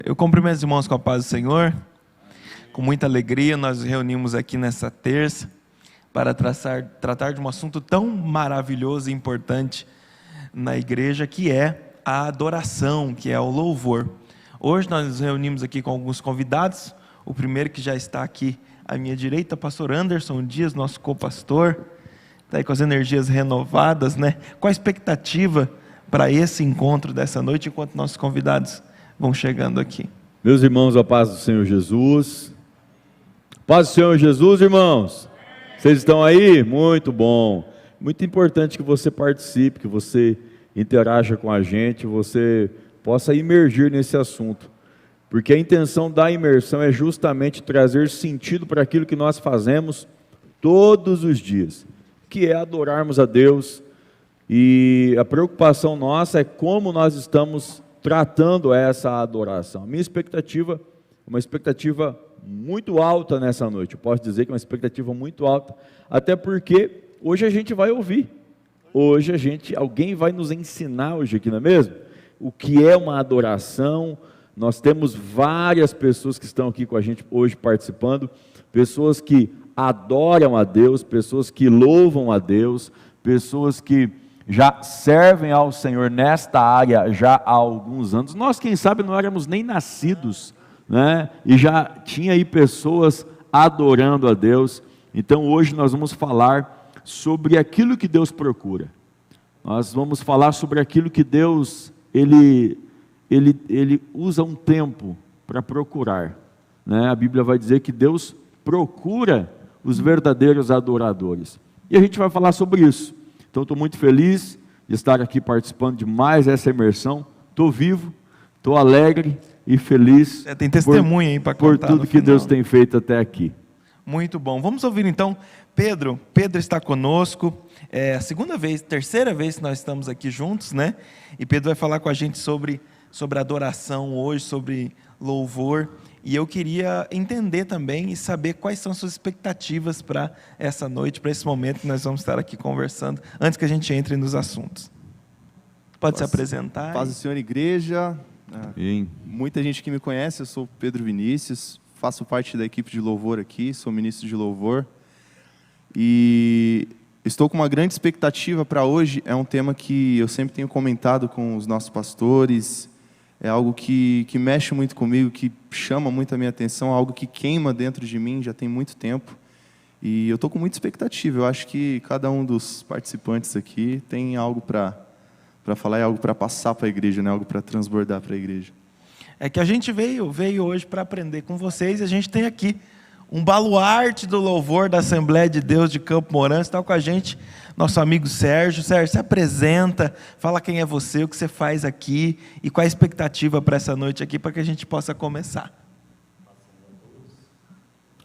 Eu cumprimento os irmãos com a paz do Senhor. Com muita alegria nós nos reunimos aqui nessa terça para tratar de um assunto tão maravilhoso e importante na igreja, que é a adoração, que é o louvor. Hoje nós nos reunimos aqui com alguns convidados. O primeiro que já está aqui à minha direita, pastor Anderson Dias, nosso co-pastor, está aí com as energias renovadas, né? Qual a expectativa para esse encontro dessa noite, enquanto nossos convidados vão chegando aqui? Meus irmãos, a paz do Senhor Jesus. Paz do Senhor Jesus, irmãos. Vocês estão aí? Muito bom. Muito importante que você participe, que você interaja com a gente, você possa imergir nesse assunto. Porque a intenção da imersão é justamente trazer sentido para aquilo que nós fazemos todos os dias, que é adorarmos a Deus. E a preocupação nossa é como nós estamos tratando essa adoração. A minha expectativa é uma expectativa muito alta nessa noite. Eu posso dizer que é uma expectativa muito alta, até porque hoje a gente vai ouvir. Hoje alguém vai nos ensinar hoje aqui, não é mesmo? O que é uma adoração. Nós temos várias pessoas que estão aqui com a gente hoje participando, pessoas que adoram a Deus, pessoas que louvam a Deus, pessoas que já servem ao Senhor nesta área já há alguns anos. Nós, quem sabe, não éramos nem nascidos, né? E já tinha aí pessoas adorando a Deus. Então hoje nós vamos falar sobre aquilo que Deus procura. Nós vamos falar sobre aquilo que Deus, Ele usa um tempo para procurar, né? A Bíblia vai dizer que Deus procura os verdadeiros adoradores. E a gente vai falar sobre isso. Então estou muito feliz de estar aqui participando de mais essa imersão. Estou vivo, estou alegre e feliz. Tem testemunha aí para contar por tudo que Deus tem feito até aqui. Muito bom. Vamos ouvir então Pedro. Pedro está conosco. É a terceira vez que nós estamos aqui juntos, né? E Pedro vai falar com a gente sobre adoração hoje, sobre louvor. E eu queria entender também e saber quais são suas expectativas para essa noite, para esse momento que nós vamos estar aqui conversando, antes que a gente entre nos assuntos. Pode se apresentar. Paz do Senhor, igreja. Muita gente que me conhece, eu sou Pedro Vinícius, faço parte da equipe de louvor aqui, sou ministro de louvor. E estou com uma grande expectativa para hoje. É um tema que eu sempre tenho comentado com os nossos pastores. É algo que mexe muito comigo, que chama muito a minha atenção, algo que queima dentro de mim já tem muito tempo. E eu estou com muita expectativa. Eu acho que cada um dos participantes aqui tem algo para falar e algo para passar para a igreja, né? Algo para transbordar para a igreja. É que a gente veio hoje para aprender com vocês, e a gente tem aqui um baluarte do louvor da Assembleia de Deus de Campo Mourão. Está com a gente nosso amigo Sérgio. Sérgio, se apresenta, fala quem é você, o que você faz aqui e qual a expectativa para essa noite aqui, para que a gente possa começar.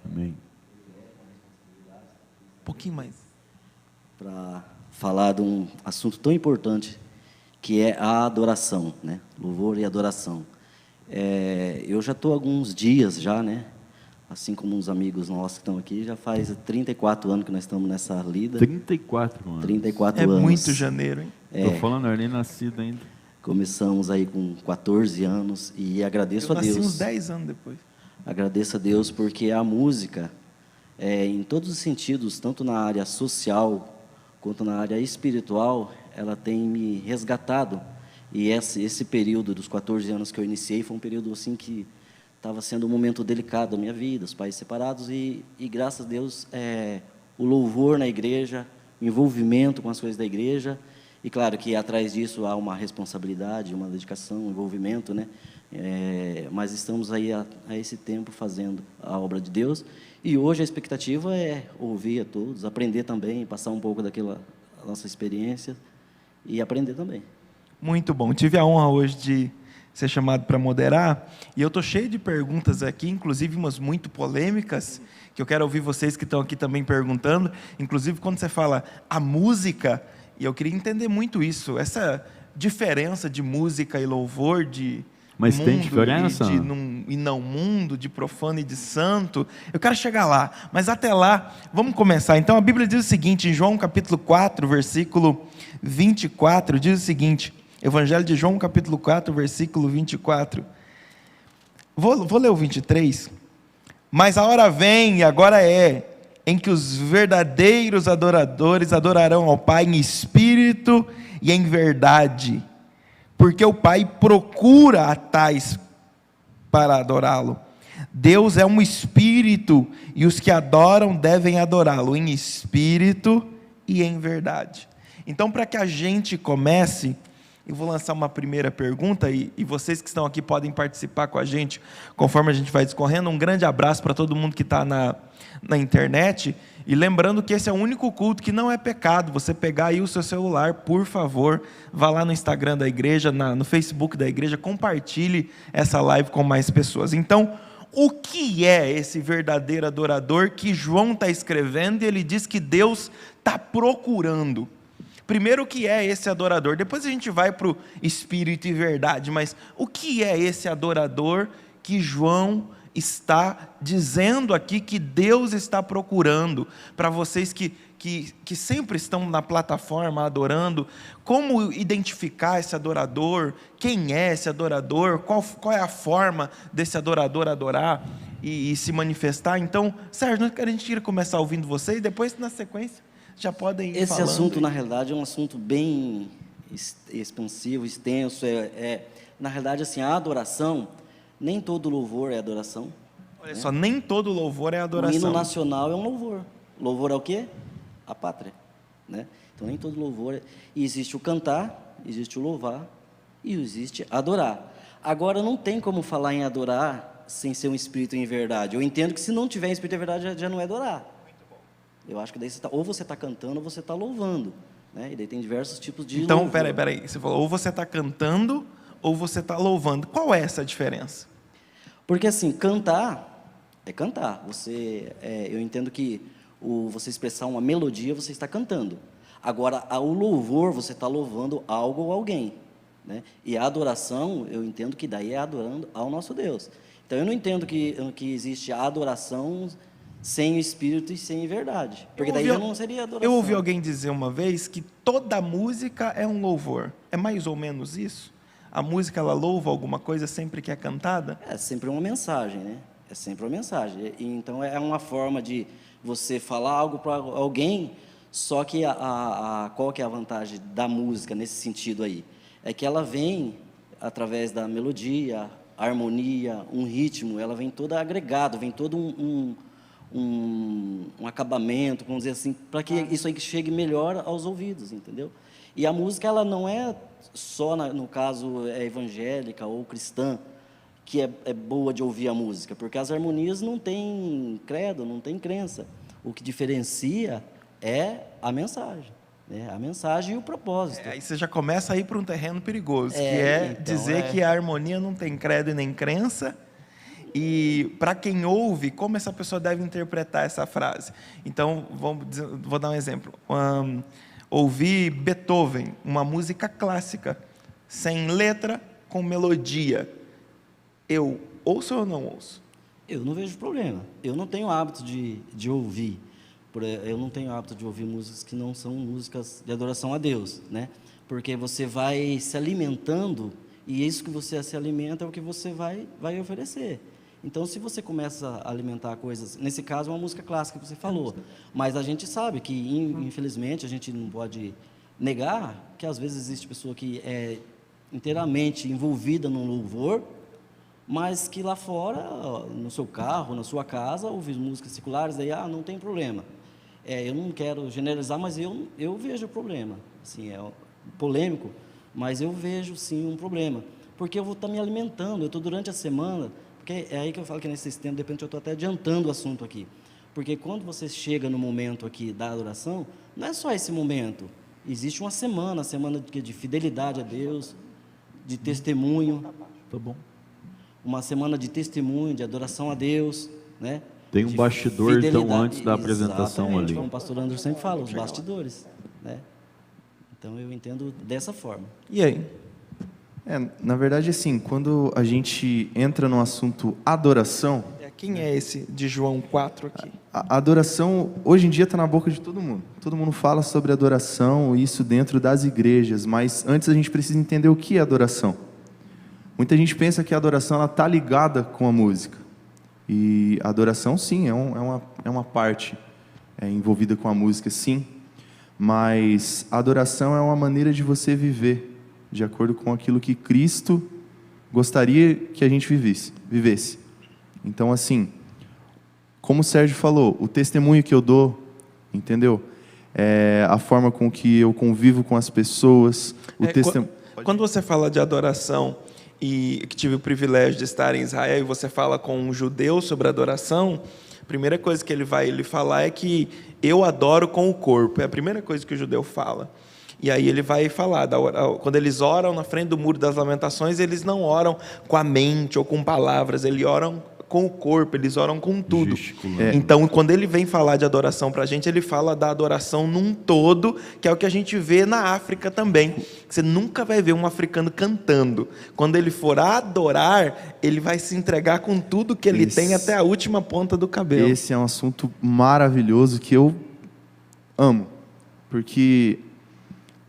Amém. Um pouquinho mais. Para falar de um assunto tão importante, que é a adoração, né? Louvor e adoração. Eu já estou há alguns dias já, né? Assim como uns amigos nossos que estão aqui, já faz 34 anos que nós estamos nessa lida. 34 anos. 34 anos. É muito janeiro, hein? Estou falando, eu nem nascido ainda. Começamos aí com 14 anos e agradeço a Deus. Eu nasci uns 10 anos depois. Agradeço a Deus porque a música, em todos os sentidos, tanto na área social quanto na área espiritual, ela tem me resgatado. E esse período dos 14 anos que eu iniciei foi um período assim que estava sendo um momento delicado da minha vida, os pais separados, e graças a Deus, o louvor na igreja, o envolvimento com as coisas da igreja, e claro que atrás disso há uma responsabilidade, uma dedicação, um envolvimento, né? Mas estamos aí a esse tempo fazendo a obra de Deus, e hoje a expectativa é ouvir a todos, aprender também, passar um pouco daquela nossa experiência, e aprender também. Muito bom, tive a honra hoje de ser chamado para moderar, e eu estou cheio de perguntas aqui, inclusive umas muito polêmicas, que eu quero ouvir vocês que estão aqui também perguntando, inclusive quando você fala a música, e eu queria entender muito isso, essa diferença de música e louvor, de Mas mundo tem diferença? E não mundo, de profano e de santo. Eu quero chegar lá, mas até lá, vamos começar. Então a Bíblia diz o seguinte, em João capítulo 4, versículo 24, diz o seguinte, Evangelho de João capítulo 4, versículo 24, Vou ler o 23. Mas a hora vem, e agora é, em que os verdadeiros adoradores adorarão ao Pai em espírito e em verdade, porque o Pai procura a tais para adorá-lo. Deus é um espírito, e os que adoram devem adorá-lo em espírito e em verdade. Então, para que a gente comece, eu vou lançar uma primeira pergunta, e vocês que estão aqui podem participar com a gente, conforme a gente vai discorrendo. Um grande abraço para todo mundo que está na internet, e lembrando que esse é o único culto que não é pecado. Você pegar aí o seu celular, por favor, vá lá no Instagram da igreja, no Facebook da igreja, compartilhe essa live com mais pessoas. Então, o que é esse verdadeiro adorador que João está escrevendo, e ele diz que Deus está procurando? Primeiro, o que é esse adorador? Depois a gente vai para o espírito e verdade, mas o que é esse adorador que João está dizendo aqui que Deus está procurando? Para vocês que sempre estão na plataforma adorando, como identificar esse adorador? Quem é esse adorador? Qual é a forma desse adorador adorar e se manifestar? Então, Sérgio, a gente queria começar ouvindo você, e depois, na sequência, já podem ir Esse falando. assunto, na realidade, é um assunto bem expansivo, extenso. Na realidade, assim, a adoração, nem todo louvor é adoração. Olha só, nem todo louvor é adoração. O hino nacional é um louvor. Louvor é o quê? A pátria, né? Então, nem todo louvor E existe o cantar, existe o louvar e existe adorar. Agora, não tem como falar em adorar sem ser um espírito em verdade. Eu entendo que se não tiver espírito em verdade, já não é adorar. Eu acho que daí ou você está cantando ou você está louvando, né? E daí tem diversos tipos de Então, louvor. peraí, você falou, ou você está cantando ou você está louvando. Qual é essa diferença? Porque assim, cantar é cantar. Eu entendo que você expressar uma melodia, você está cantando. Agora, o louvor, você está louvando algo ou alguém, né? E a adoração, eu entendo que daí é adorando ao nosso Deus. Então, eu não entendo que existe a adoração sem o espírito e sem verdade, porque daí já não seria adoração. Eu ouvi alguém dizer uma vez que toda música é um louvor. É mais ou menos isso? A música, ela louva alguma coisa sempre que é cantada? É sempre uma mensagem, né? É sempre uma mensagem. Então, é uma forma de você falar algo para alguém, só que qual que é a vantagem da música nesse sentido aí? É que ela vem através da melodia, harmonia, um ritmo, ela vem toda agregada, vem todo um acabamento, vamos dizer assim, para que isso aí chegue melhor aos ouvidos, entendeu? E a música, ela não é só, no caso, evangélica ou cristã, que é boa de ouvir a música, porque as harmonias não têm credo, não tem crença. O que diferencia é a mensagem, né? A mensagem e o propósito. Aí você já começa a ir para um terreno perigoso, que é então, dizer que a harmonia não tem credo e nem crença. E para quem ouve, como essa pessoa deve interpretar essa frase? Então, vou dar um exemplo. Ouvir Beethoven, uma música clássica, sem letra, com melodia. Eu ouço ou não ouço? Eu não vejo problema. Eu não tenho hábito de ouvir. Eu não tenho hábito de ouvir músicas que não são músicas de adoração a Deus, né? Porque você vai se alimentando, e isso que você se alimenta é o que você vai oferecer. Então, se você começa a alimentar coisas, nesse caso, uma música clássica que você falou, mas a gente sabe que, infelizmente, a gente não pode negar que, às vezes, existe pessoa que é inteiramente envolvida no louvor, mas que lá fora, no seu carro, na sua casa, ouvir músicas seculares, daí, não tem problema. Eu não quero generalizar, mas eu vejo o problema. Assim, é polêmico, mas eu vejo, sim, um problema. Porque eu vou estar me alimentando, eu estou durante a semana... Porque é aí que eu falo que nesse sistema, de repente, eu estou até adiantando o assunto aqui. Porque quando você chega no momento aqui da adoração, não é só esse momento. Existe uma semana de fidelidade a Deus, de testemunho. Tá bom. Uma semana de testemunho, de adoração a Deus, né? Tem um bastidor, então, antes da apresentação. Exatamente, ali. como o pastor André sempre fala, os bastidores, né? Então, eu entendo dessa forma. E aí? Na verdade, assim, quando a gente entra no assunto adoração... Quem é esse de João 4 aqui? A adoração, hoje em dia, está na boca de todo mundo. Todo mundo fala sobre adoração, isso dentro das igrejas, mas antes a gente precisa entender o que é adoração. muita gente pensa que a adoração está ligada com a música. E a adoração, sim, é uma parte envolvida com a música, sim. Mas a adoração é uma maneira de você viver de acordo com aquilo que Cristo gostaria que a gente vivesse. Então, assim, como o Sérgio falou, o testemunho que eu dou, entendeu? A forma com que eu convivo com as pessoas. Quando você fala de adoração, e que tive o privilégio de estar em Israel, e você fala com um judeu sobre adoração, a primeira coisa que ele vai falar é que eu adoro com o corpo. É a primeira coisa que o judeu fala. E aí ele vai falar, quando eles oram na frente do Muro das Lamentações, eles não oram com a mente ou com palavras, eles oram com o corpo, eles oram com tudo. Então, quando ele vem falar de adoração para a gente, ele fala da adoração num todo, que é o que a gente vê na África também. Você nunca vai ver um africano cantando. Quando ele for adorar, ele vai se entregar com tudo que ele tem, até a última ponta do cabelo. Esse é um assunto maravilhoso que eu amo, porque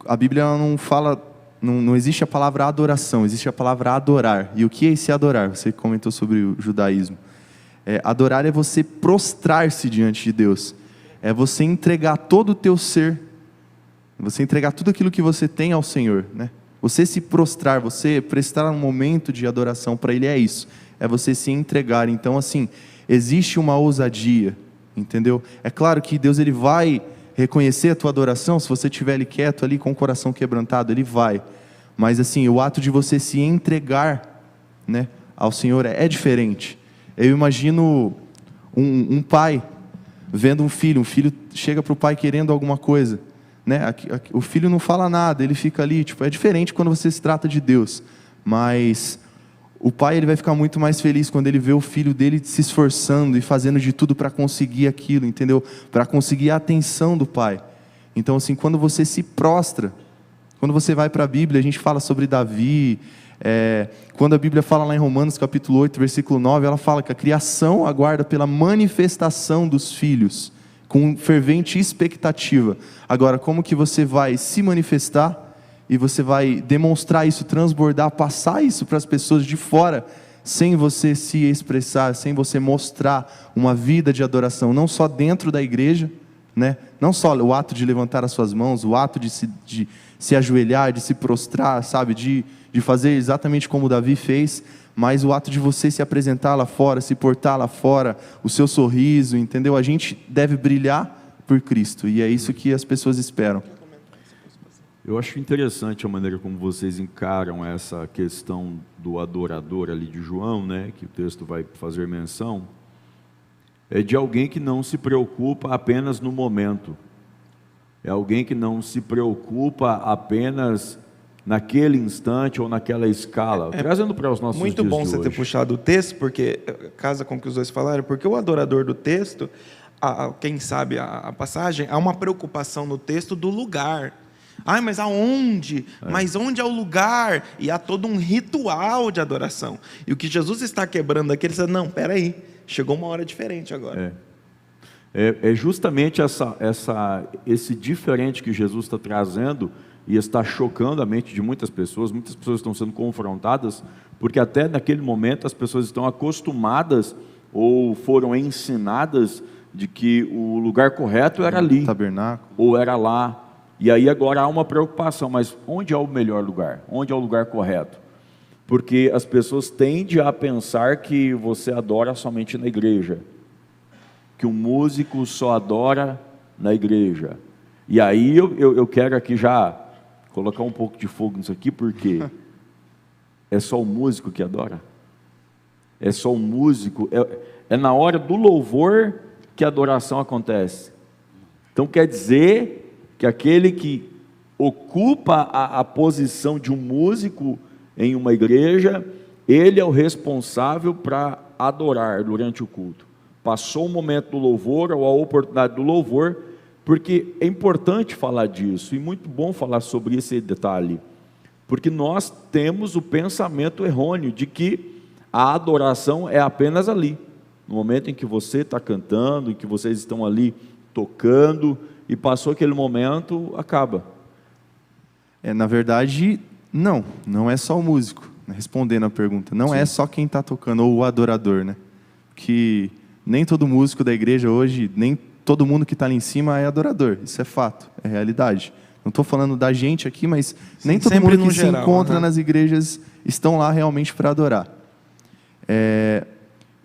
a Bíblia não fala, não existe a palavra adoração, existe a palavra adorar. E o que é esse adorar? Você comentou sobre o judaísmo. Adorar é você prostrar-se diante de Deus. É você entregar todo o teu ser, você entregar tudo aquilo que você tem ao Senhor, né? Você se prostrar, você prestar um momento de adoração para Ele, é isso. É você se entregar. Então, assim, existe uma ousadia, entendeu? É claro que Deus, Ele vai reconhecer a tua adoração, se você estiver ali quieto, ali com o coração quebrantado, Ele vai. Mas assim, o ato de você se entregar, né, ao Senhor é diferente. Eu imagino um pai vendo um filho chega para o pai querendo alguma coisa, né? O filho não fala nada, ele fica ali, tipo, é diferente quando você se trata de Deus. Mas o pai, ele vai ficar muito mais feliz quando ele vê o filho dele se esforçando e fazendo de tudo para conseguir aquilo, entendeu? Para conseguir a atenção do pai. Então, assim, quando você se prostra, quando você vai para a Bíblia, a gente fala sobre Davi, quando a Bíblia fala lá em Romanos capítulo 8, versículo 9, ela fala que a criação aguarda pela manifestação dos filhos, com fervente expectativa. Agora, como que você vai se manifestar? E você vai demonstrar isso, transbordar, passar isso para as pessoas de fora, sem você se expressar, sem você mostrar uma vida de adoração, não só dentro da igreja, né? Não só o ato de levantar as suas mãos, o ato de se ajoelhar, de se prostrar, sabe? De fazer exatamente como Davi fez, mas o ato de você se apresentar lá fora, se portar lá fora, o seu sorriso, entendeu? A gente deve brilhar por Cristo, e é isso que as pessoas esperam. Eu acho interessante a maneira como vocês encaram essa questão do adorador ali de João, né, que o texto vai fazer menção, é de alguém que não se preocupa apenas no momento, é alguém que não se preocupa apenas naquele instante ou naquela escala, trazendo para os nossos dias de hoje. Muito bom você ter puxado o texto, porque casa com o que os dois falaram, porque o adorador do texto, quem sabe a passagem, há uma preocupação no texto do lugar. Mas aonde? Mas onde é o lugar? E há todo um ritual de adoração. E o que Jesus está quebrando aqui, ele diz, não, peraí, chegou uma hora diferente agora. É justamente esse diferente que Jesus está trazendo e está chocando a mente de muitas pessoas estão sendo confrontadas, porque até naquele momento as pessoas estão acostumadas ou foram ensinadas de que o lugar correto era ali, tabernáculo, ou era lá. E aí agora há uma preocupação, mas onde é o melhor lugar? Onde é o lugar correto? Porque as pessoas tendem a pensar que você adora somente na igreja, que um músico só adora na igreja. E aí eu quero aqui já colocar um pouco de fogo nisso aqui, porque é só o músico que adora? É só o músico? É na hora do louvor que a adoração acontece. Então quer dizer que aquele que ocupa a posição de um músico em uma igreja, ele é o responsável para adorar durante o culto. Passou o momento do louvor, ou a oportunidade do louvor, porque é importante falar disso, e muito bom falar sobre esse detalhe, porque nós temos o pensamento errôneo de que a adoração é apenas ali, no momento em que você está cantando, em que vocês estão ali tocando, e passou aquele momento, acaba. Na verdade, não é só o músico, respondendo a pergunta, não é só quem está tocando, ou o adorador, né? Que nem todo músico da igreja hoje, nem todo mundo que está ali em cima é adorador. Isso é fato, é realidade. Não estou falando da gente aqui, mas nem todo mundo que se encontra nas igrejas estão lá realmente para adorar.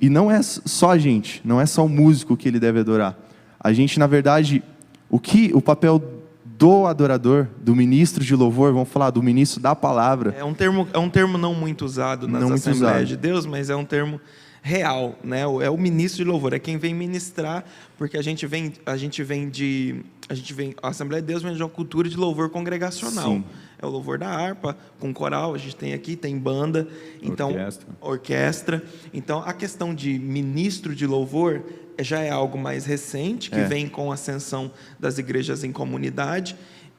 E não é só a gente, não é só o músico que ele deve adorar. A gente, na verdade, o papel do adorador, do ministro de louvor, vamos falar do ministro da palavra. É um termo não muito usado nas Assembleias de Deus, mas é um termo real, né? É o ministro de louvor, é quem vem ministrar, porque a Assembleia de Deus vem de uma cultura de louvor congregacional. Sim. É o louvor da harpa, com coral, a gente tem aqui, tem banda, então orquestra. Então, a questão de ministro de louvor já é algo mais recente, que vem com a ascensão das igrejas em comunidade,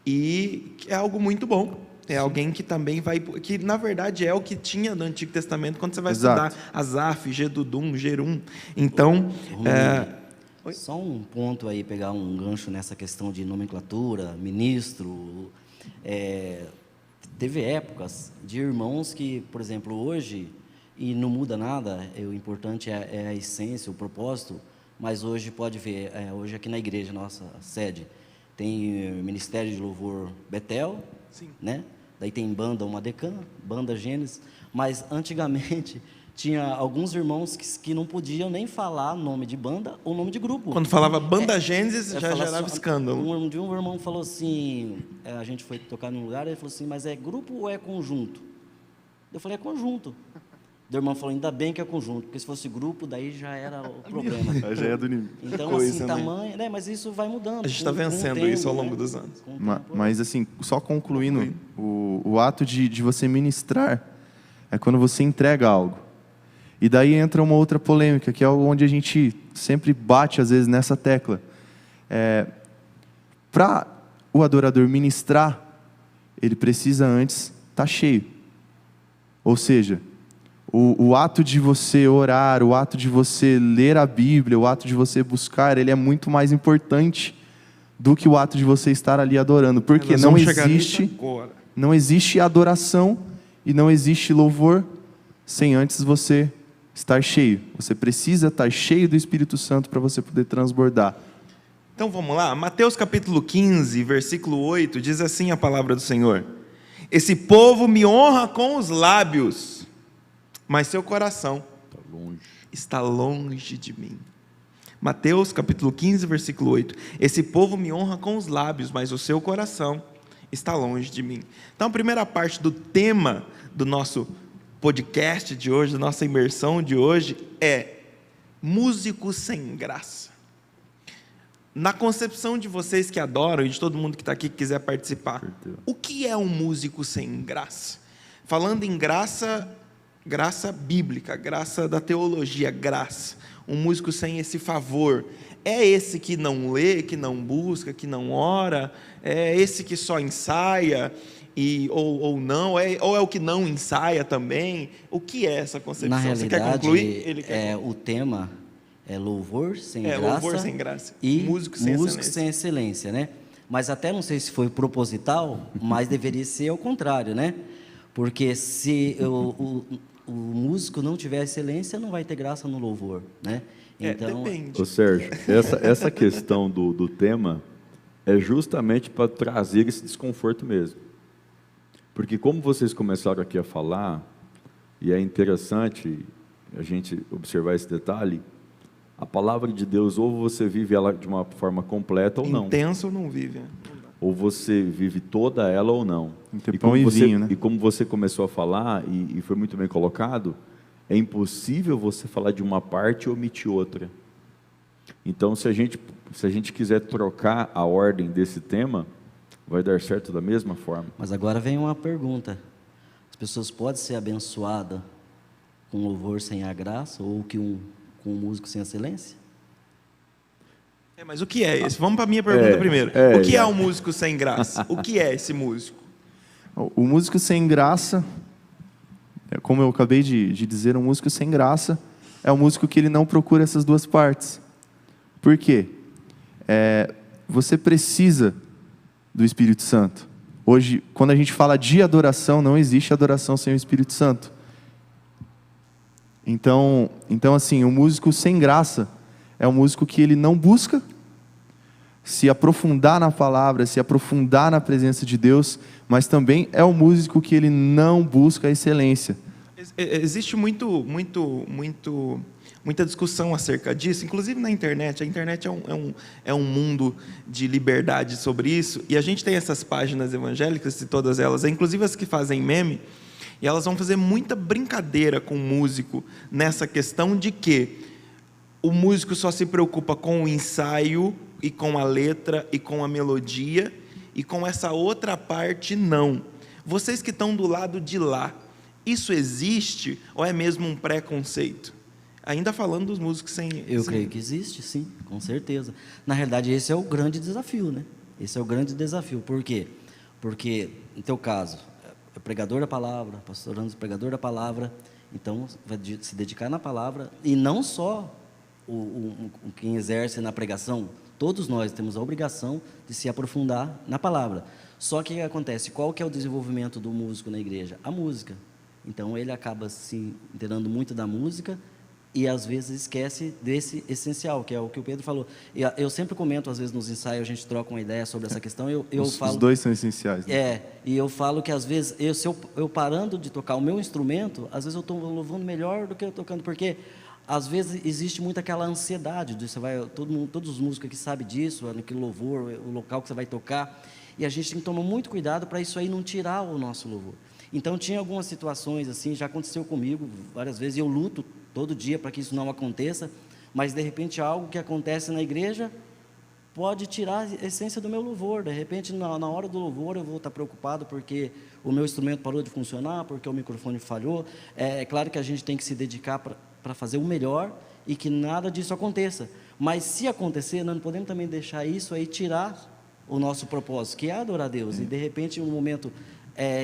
e é algo muito bom. É alguém que também vai... Que, na verdade, é o que tinha no Antigo Testamento, quando você vai estudar Asaf, Gedudum, Gerum. Então... Só um ponto aí, pegar um gancho nessa questão de nomenclatura, ministro. Teve épocas de irmãos que, por exemplo, hoje, e não muda nada, o importante é a essência, o propósito, mas hoje pode ver, hoje aqui na igreja, nossa sede, tem Ministério de Louvor Betel, sim, né? Daí tem banda Uma Decã, banda Gênesis, mas antigamente tinha alguns irmãos que não podiam nem falar nome de banda ou nome de grupo. Quando falava banda Gênesis, já gerava escândalo. Um irmão falou assim, a gente foi tocar num lugar, ele falou assim, mas é grupo ou é conjunto? Eu falei, é conjunto. O irmão falou, ainda bem que é conjunto, porque se fosse grupo, daí já era o problema. Já é do nível. Então, assim, tamanho... mas isso vai mudando. A gente está vencendo isso ao longo dos anos. Mas, assim, só concluindo, o ato de você ministrar é quando você entrega algo. E daí entra uma outra polêmica, que é onde a gente sempre bate, às vezes, nessa tecla. Para o adorador ministrar, ele precisa antes estar cheio. Ou seja, o ato de você orar, o ato de você ler a Bíblia, o ato de você buscar, ele é muito mais importante do que o ato de você estar ali adorando. Porque não existe adoração e não existe louvor sem antes você estar cheio. Você precisa estar cheio do Espírito Santo para você poder transbordar. Então vamos lá, Mateus capítulo 15, versículo 8, diz assim a palavra do Senhor: esse povo me honra com os lábios, mas seu coração está longe de mim. Mateus capítulo 15, versículo 8, esse povo me honra com os lábios, mas o seu coração está longe de mim. Então a primeira parte do tema do nosso podcast de hoje, da nossa imersão de hoje, é músicos sem graça. Na concepção de vocês que adoram, e de todo mundo que está aqui que quiser participar, o que é um músico sem graça? Falando em graça, graça bíblica, graça da teologia, graça. Um músico sem esse favor. É esse que não lê, que não busca, que não ora? É esse que só ensaia? Ou não? Ou é o que não ensaia também? O que é essa concepção? Na realidade, você quer concluir? O tema é louvor sem graça, louvor sem graça e músico sem excelência, né? Mas até não sei se foi proposital, mas deveria ser ao contrário, né? Porque se o músico não tiver excelência, não vai ter graça no louvor, né? Então, depende. Ô Sérgio, essa questão do tema é justamente para trazer esse desconforto mesmo. Porque como vocês começaram aqui a falar, e é interessante a gente observar esse detalhe, a palavra de Deus, ou você vive ela de uma forma completa ou não. Intensa ou não vive. Ou você vive toda ela ou não. E como você começou a falar, e foi muito bem colocado, é impossível você falar de uma parte e omitir outra. Então, se a gente quiser trocar a ordem desse tema, vai dar certo da mesma forma. Mas agora vem uma pergunta. As pessoas podem ser abençoadas com louvor sem a graça, ou com um músico sem excelência? Mas o que é esse? Vamos para a minha pergunta primeiro. O que é um músico sem graça? O que é esse músico? O músico sem graça, como eu acabei de dizer, um músico sem graça é um músico que ele não procura essas duas partes. Por quê? Você precisa do Espírito Santo. Hoje, quando a gente fala de adoração, não existe adoração sem o Espírito Santo. Então assim, o músico sem graça é um músico que ele não busca se aprofundar na palavra, se aprofundar na presença de Deus, mas também é um músico que ele não busca a excelência. Existe muita discussão acerca disso, inclusive na internet. A internet é um mundo de liberdade sobre isso, e a gente tem essas páginas evangélicas, e todas elas, inclusive as que fazem meme, e elas vão fazer muita brincadeira com o músico, nessa questão de que o músico só se preocupa com o ensaio, e com a letra, e com a melodia, e com essa outra parte não. Vocês que estão do lado de lá, isso existe, ou é mesmo um preconceito? Ainda falando dos músicos sem... Eu creio que existe, sim, com certeza. Na realidade, esse é o grande desafio, né? Esse é o grande desafio. Por quê? Porque, no teu caso, é pregador da palavra, pastorando, pregador da palavra, então vai se dedicar na palavra, e não só quem exerce na pregação, todos nós temos a obrigação de se aprofundar na palavra. Só que o que acontece? Qual que é o desenvolvimento do músico na igreja? A música. Então, ele acaba se inteirando muito da música e, às vezes, esquece desse essencial, que é o que o Pedro falou. Eu sempre comento, às vezes, nos ensaios, a gente troca uma ideia sobre essa questão. Os dois são essenciais. Né? E eu falo que, às vezes, eu parando de tocar o meu instrumento, às vezes eu estou louvando melhor do que eu tocando, porque... Às vezes existe muito aquela ansiedade, todos os músicos aqui sabem disso, naquele louvor, o local que você vai tocar, e a gente tem que tomar muito cuidado para isso aí não tirar o nosso louvor. Então, tinha algumas situações assim, já aconteceu comigo várias vezes, e eu luto todo dia para que isso não aconteça, mas de repente algo que acontece na igreja pode tirar a essência do meu louvor. De repente, na hora do louvor, eu vou estar preocupado porque o meu instrumento parou de funcionar, porque o microfone falhou. É claro que a gente tem que se dedicar para fazer o melhor e que nada disso aconteça. Mas se acontecer, nós não podemos também deixar isso aí tirar o nosso propósito, que é adorar a Deus. E de repente, um momento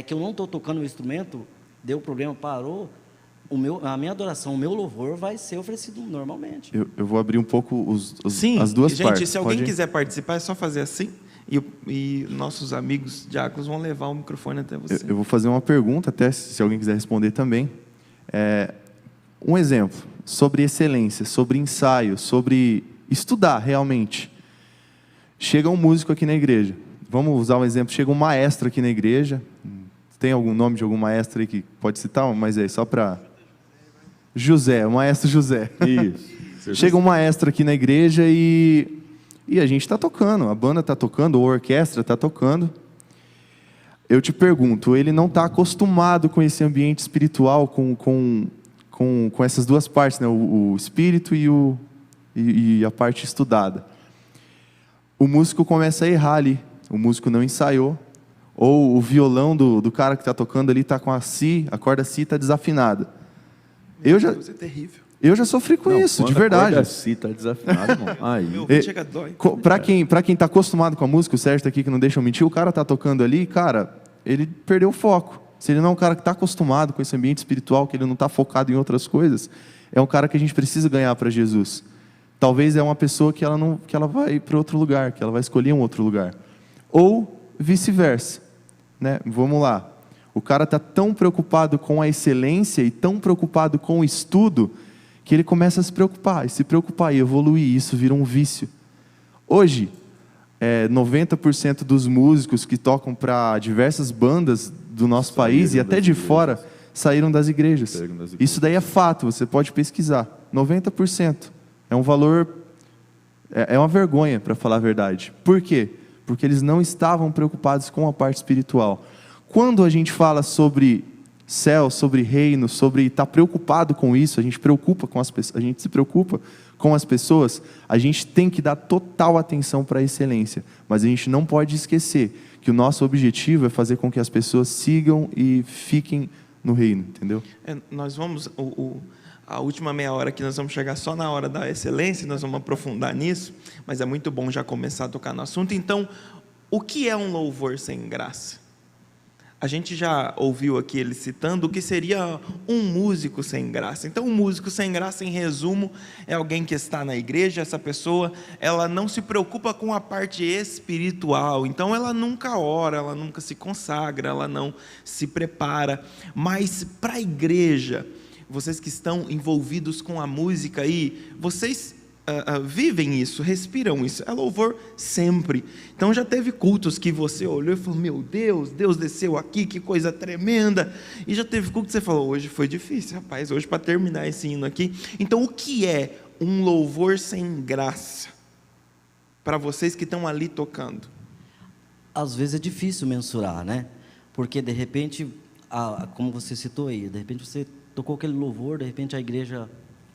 que eu não estou tocando o instrumento, deu problema, parou, a minha adoração, o meu louvor vai ser oferecido normalmente. Eu vou abrir um pouco Sim, as duas gente, partes. Se alguém quiser participar, é só fazer assim, e nossos amigos diáconos vão levar o microfone até você. Eu vou fazer uma pergunta, até se alguém quiser responder também. Um exemplo sobre excelência, sobre ensaio, sobre estudar realmente. Chega um músico aqui na igreja. Vamos usar um exemplo. Chega um maestro aqui na igreja. Tem algum nome de algum maestro aí que pode citar? Mas só para... José, o maestro José. Isso. Chega um maestro aqui na igreja e a gente está tocando. A banda está tocando, ou a orquestra está tocando. Eu te pergunto, ele não está acostumado com esse ambiente espiritual, com essas duas partes, né? o espírito e a parte estudada. O músico começa a errar ali, o músico não ensaiou, ou o violão do cara que está tocando ali está com a corda Si está desafinada. Isso é terrível. Eu já sofri com isso, de verdade. A corda Si está desafinada, irmão. Meu chega dói. Para quem está acostumado com a música, o Sérgio está aqui que não deixa eu mentir, o cara está tocando ali, cara, ele perdeu o foco. Se ele não é um cara que está acostumado com esse ambiente espiritual, que ele não está focado em outras coisas, é um cara que a gente precisa ganhar para Jesus. Talvez é uma pessoa que ela vai para outro lugar, que ela vai escolher um outro lugar. Ou vice-versa. Né? Vamos lá. O cara está tão preocupado com a excelência e tão preocupado com o estudo, que ele começa a se preocupar e evoluir, e isso vira um vício. Hoje, 90% dos músicos que tocam para diversas bandas do nosso país e até de fora saíram das igrejas. Isso daí é fato, você pode pesquisar. 90%. É um valor, é uma vergonha, para falar a verdade. Por quê? Porque eles não estavam preocupados com a parte espiritual. Quando a gente fala sobre céu, sobre reino, sobre estar preocupado com isso, a gente se preocupa com as pessoas, a gente tem que dar total atenção para a excelência. Mas a gente não pode esquecer que o nosso objetivo é fazer com que as pessoas sigam e fiquem no reino, entendeu? Nós vamos... A última meia hora aqui nós vamos chegar só na hora da excelência, nós vamos aprofundar nisso, mas é muito bom já começar a tocar no assunto. Então, o que é um louvor sem graça? A gente já ouviu aqui ele citando o que seria um músico sem graça. Então, um músico sem graça, em resumo, é alguém que está na igreja. Essa pessoa, ela não se preocupa com a parte espiritual. Então, ela nunca ora, ela nunca se consagra, ela não se prepara. Mas para a igreja, vocês que estão envolvidos com a música aí, vocês vivem isso, respiram isso, é louvor sempre. Então já teve cultos que você olhou e falou, meu Deus, Deus desceu aqui, que coisa tremenda. E já teve culto que você falou, hoje foi difícil, rapaz, hoje para terminar esse hino aqui. Então o que é um louvor sem graça? Para vocês que estão ali tocando. Às vezes é difícil mensurar, né? Porque de repente, como você citou aí, de repente você tocou aquele louvor, de repente a igreja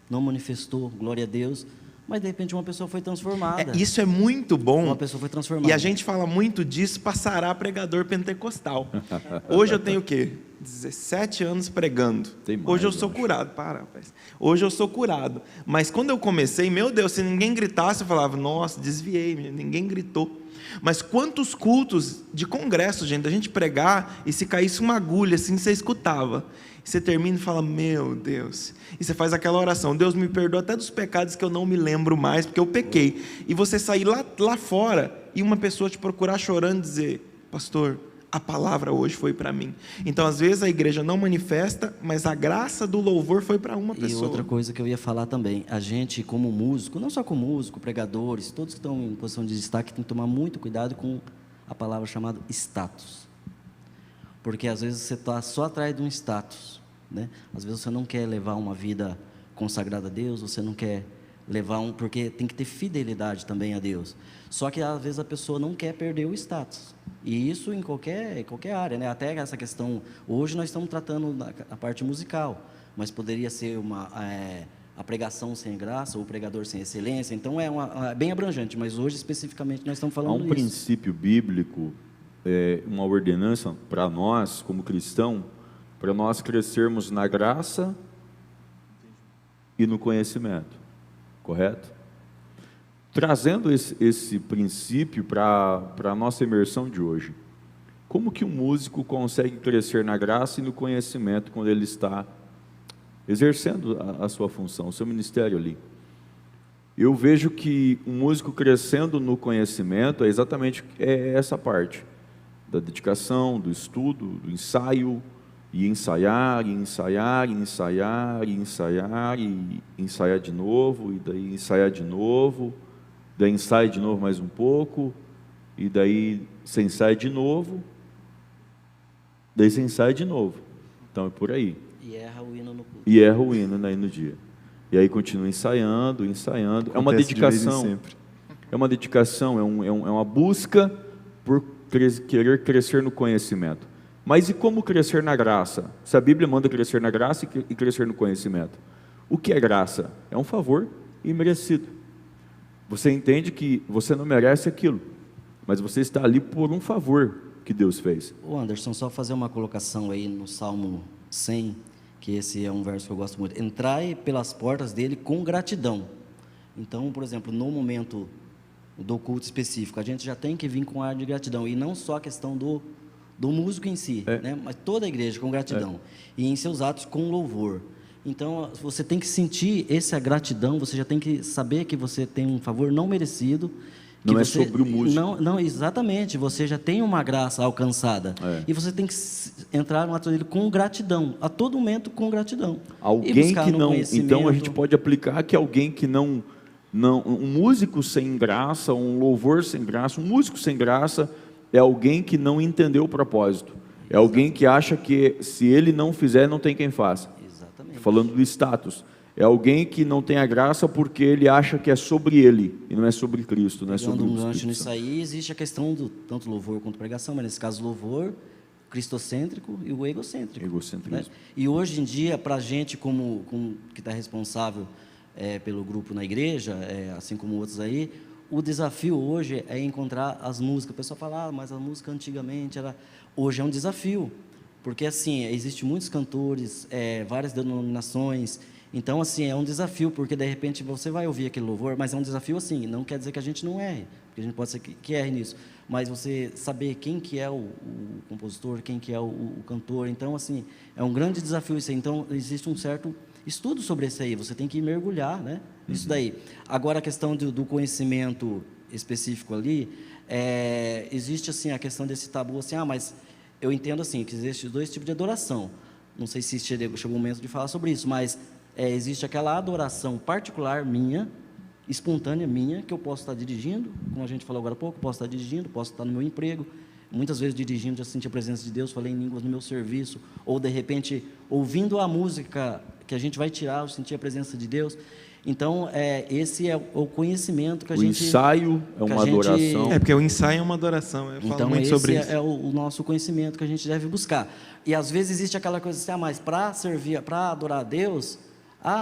não manifestou, glória a Deus, mas de repente uma pessoa foi transformada. Isso é muito bom. Uma pessoa foi transformada. E a gente fala muito disso, passará pregador pentecostal. Hoje eu tenho o quê? 17 anos pregando. Hoje eu sou curado. Para, rapaz. Hoje eu sou curado. Mas quando eu comecei, meu Deus, se ninguém gritasse, eu falava, nossa, desviei, ninguém gritou. Mas quantos cultos de congresso, gente, a gente pregar e se caísse uma agulha, assim, você escutava. Você termina e fala, meu Deus. E você faz aquela oração, Deus me perdoa até dos pecados que eu não me lembro mais, porque eu pequei. E você sair lá fora e uma pessoa te procurar chorando e dizer, pastor, a palavra hoje foi para mim. Então, às vezes, a igreja não manifesta, mas a graça do louvor foi para uma pessoa. E outra coisa que eu ia falar também, a gente como músico, não só como músico, pregadores, todos que estão em posição de destaque, tem que tomar muito cuidado com a palavra chamada status. Porque às vezes você está só atrás de um status, né? Às vezes você não quer levar uma vida consagrada a Deus, você não quer levar porque tem que ter fidelidade também a Deus. Só que às vezes a pessoa não quer perder o status. E isso em qualquer área, né? Até essa questão, hoje nós estamos tratando a parte musical, mas poderia ser a pregação sem graça, ou o pregador sem excelência. Então é bem abrangente, mas hoje especificamente nós estamos falando disso. Há um princípio bíblico, uma ordenança para nós, como cristão, para nós crescermos na graça e no conhecimento, correto? Trazendo esse princípio para a nossa imersão de hoje, como que um músico consegue crescer na graça e no conhecimento quando ele está exercendo a sua função, o seu ministério ali? Eu vejo que um músico crescendo no conhecimento é exatamente essa parte da dedicação, do estudo, do ensaio, e ensaiar, e ensaiar, e ensaiar, e ensaiar, e ensaiar de novo, e daí ensaiar de novo, daí ensaia de novo mais um pouco, e daí você ensaia de novo, daí você ensaia de novo. Então é por aí. E erra o hino no culto. E erra o hino aí no dia. E aí continua ensaiando, ensaiando. É uma dedicação. É uma dedicação, é uma busca por querer crescer no conhecimento. Mas e como crescer na graça? Se a Bíblia manda crescer na graça e crescer no conhecimento. O que é graça? É um favor imerecido. Você entende que você não merece aquilo, mas você está ali por um favor que Deus fez. Ô Anderson, só fazer uma colocação aí no Salmo 100, que esse é um verso que eu gosto muito. Entrai pelas portas dele com gratidão. Então, por exemplo, no momento do culto específico, a gente já tem que vir com ar de gratidão, e não só a questão do músico em si, né? Mas toda a igreja com gratidão, e em seus atos com louvor. Então, você tem que sentir essa gratidão, você já tem que saber que você tem um favor não merecido. Não é sobre o músico. Não, exatamente, você já tem uma graça alcançada, e você tem que entrar no ato dele com gratidão, a todo momento com gratidão. Alguém que não, então a gente pode aplicar que alguém que não, um músico sem graça, um louvor sem graça, um músico sem graça, é alguém que não entendeu o propósito. É alguém que acha que se ele não fizer, não tem quem faça. Exatamente. Falando do status. É alguém que não tem a graça porque ele acha que é sobre ele, e não é sobre Cristo, não é sobre o Espírito Santo. Gancho nisso aí, existe a questão do tanto louvor quanto pregação, mas nesse caso louvor cristocêntrico e o egocêntrico. Egocentrismo. Né? E hoje em dia, para a gente como que está responsável pelo grupo na igreja, assim como outros aí, o desafio hoje é encontrar as músicas. O pessoal fala, mas a música antigamente era... Hoje é um desafio, porque assim, existem muitos cantores, várias denominações, Então, assim, é um desafio, porque de repente você vai ouvir aquele louvor, mas é um desafio assim, não quer dizer que a gente não erre, porque a gente pode ser que erre nisso, mas você saber quem que é o compositor, quem que é o cantor, então, assim, é um grande desafio isso aí. Então, existe um certo estudo sobre isso aí, você tem que mergulhar, né, isso daí. Agora, a questão do conhecimento específico ali, existe, assim, a questão desse tabu, assim, mas eu entendo, assim, que existem 2 tipos de adoração, não sei se chegou o momento de falar sobre isso, mas existe aquela adoração particular minha, espontânea minha, que eu posso estar dirigindo, como a gente falou agora há pouco, posso estar dirigindo, posso estar no meu emprego, muitas vezes dirigindo, já senti a presença de Deus, falei em línguas no meu serviço, ou de repente, ouvindo a música que a gente vai tirar, eu senti a presença de Deus. Então, esse é o conhecimento que a gente... O ensaio é uma adoração. Porque o ensaio é uma adoração, eu falo muito sobre isso. Então, esse é o nosso conhecimento que a gente deve buscar. E, às vezes, existe aquela coisa assim, mas para servir, para adorar a Deus,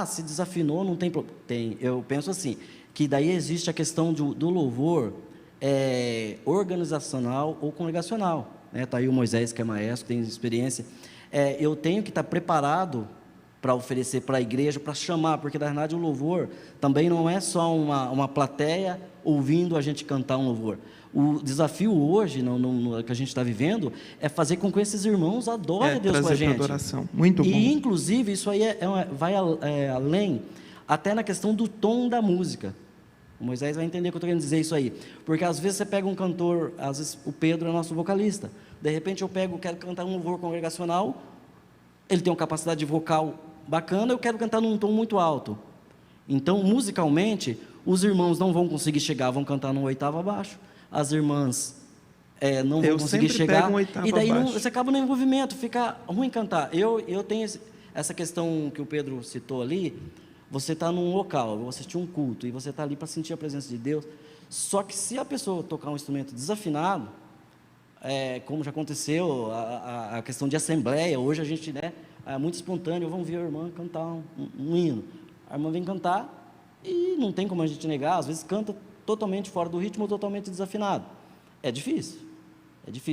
se desafinou, não tem problema. Tem, eu penso assim, que daí existe a questão do louvor organizacional ou congregacional. Está aí o Moisés, que é maestro, tem experiência. Eu tenho que estar preparado para oferecer para a igreja, para chamar, porque na verdade o louvor também não é só uma plateia ouvindo a gente cantar um louvor. O desafio hoje, no que a gente está vivendo, é fazer com que esses irmãos adorem a Deus com a gente. Adoração. Muito bom. E, inclusive, isso aí vai além, até na questão do tom da música. O Moisés vai entender o que eu estou querendo dizer isso aí. Porque, às vezes, você pega um cantor, às vezes o Pedro é nosso vocalista, de repente eu quero cantar um louvor congregacional, ele tem uma capacidade vocal bacana, eu quero cantar num tom muito alto. Então, musicalmente, os irmãos não vão conseguir chegar, vão cantar num oitavo abaixo. As irmãs não vão conseguir chegar. E daí você acaba no envolvimento, fica ruim cantar. Eu tenho essa questão que o Pedro citou ali. Você está num local, você assistir um culto, e você está ali para sentir a presença de Deus. Só que se a pessoa tocar um instrumento desafinado, como já aconteceu, a questão de assembleia, hoje a gente, é muito espontâneo, vamos ver a irmã cantar um hino. A irmã vem cantar e não tem como a gente negar, às vezes canta totalmente fora do ritmo, totalmente desafinado. É difícil.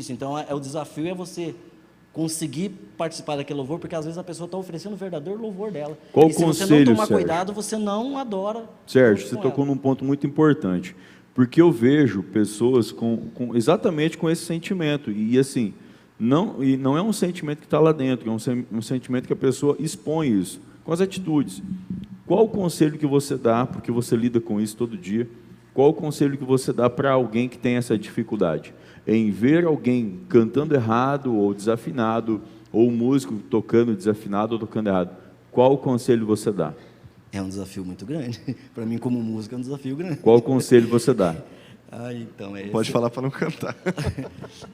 Então, o desafio é você conseguir participar daquele louvor, porque às vezes a pessoa está oferecendo o verdadeiro louvor dela. Qual e se você não tomar cuidado, você não adora. Sérgio, você tocou num ponto muito importante, porque eu vejo pessoas exatamente com esse sentimento, e assim, não é um sentimento que está lá dentro, é um sentimento que a pessoa expõe isso, com as atitudes. Qual o conselho que você dá, porque você lida com isso todo dia, qual o conselho que você dá para alguém que tem essa dificuldade? Em ver alguém cantando errado ou desafinado, ou um músico tocando desafinado ou tocando errado, qual o conselho você dá? É um desafio muito grande. Para mim, como músico, é um desafio grande. Qual o conselho você dá? Então Pode falar para não cantar.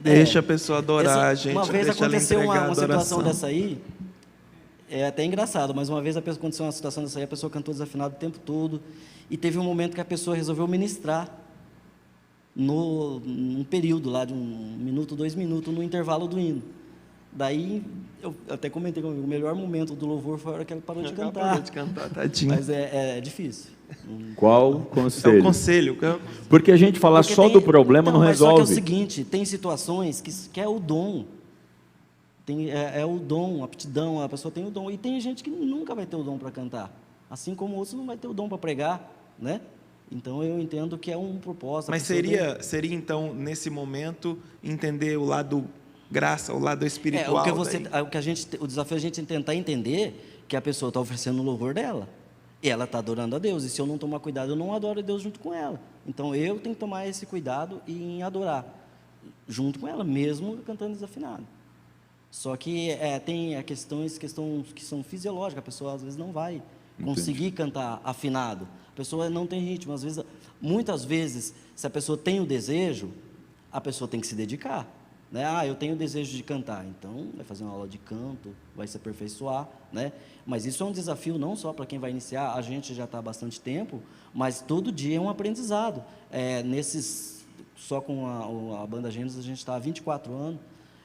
Deixa a pessoa adorar, gente. Uma vez deixa aconteceu ela entregar uma a situação adoração. dessa aí, é até engraçado, mas uma vez aconteceu uma situação dessa aí, a pessoa cantou desafinado o tempo todo, e teve um momento que a pessoa resolveu ministrar, num período lá de 1 minuto, 2 minutos, no intervalo do hino. Daí, eu até comentei comigo, o melhor momento do louvor foi a hora que ela parou de cantar. Parou de cantar, tadinho. Mas é difícil. Qual o conselho? É o conselho. Porque a gente falar só do problema não resolve. Só que é o seguinte, tem situações que é o dom. É o dom, a aptidão, a pessoa tem o dom. E tem gente que nunca vai ter o dom para cantar. Assim como outros não vai ter o dom para pregar, né? Então, eu entendo que é um propósito. Mas seria, então, nesse momento, entender o lado graça, o lado espiritual? O desafio é a gente tentar entender que a pessoa está oferecendo o louvor dela. E ela está adorando a Deus. E se eu não tomar cuidado, eu não adoro a Deus junto com ela. Então, eu tenho que tomar esse cuidado em adorar junto com ela, mesmo cantando desafinado. Só que tem questões que são fisiológicas. A pessoa, às vezes, não vai conseguir cantar afinado. A pessoa não tem ritmo. Muitas vezes, se a pessoa tem o desejo, a pessoa tem que se dedicar. Né? Eu tenho o desejo de cantar, então vai fazer uma aula de canto, vai se aperfeiçoar, né? Mas isso é um desafio não só para quem vai iniciar, a gente já está há bastante tempo, mas todo dia é um aprendizado. Só com a Banda Gênesis a gente está há 24 anos,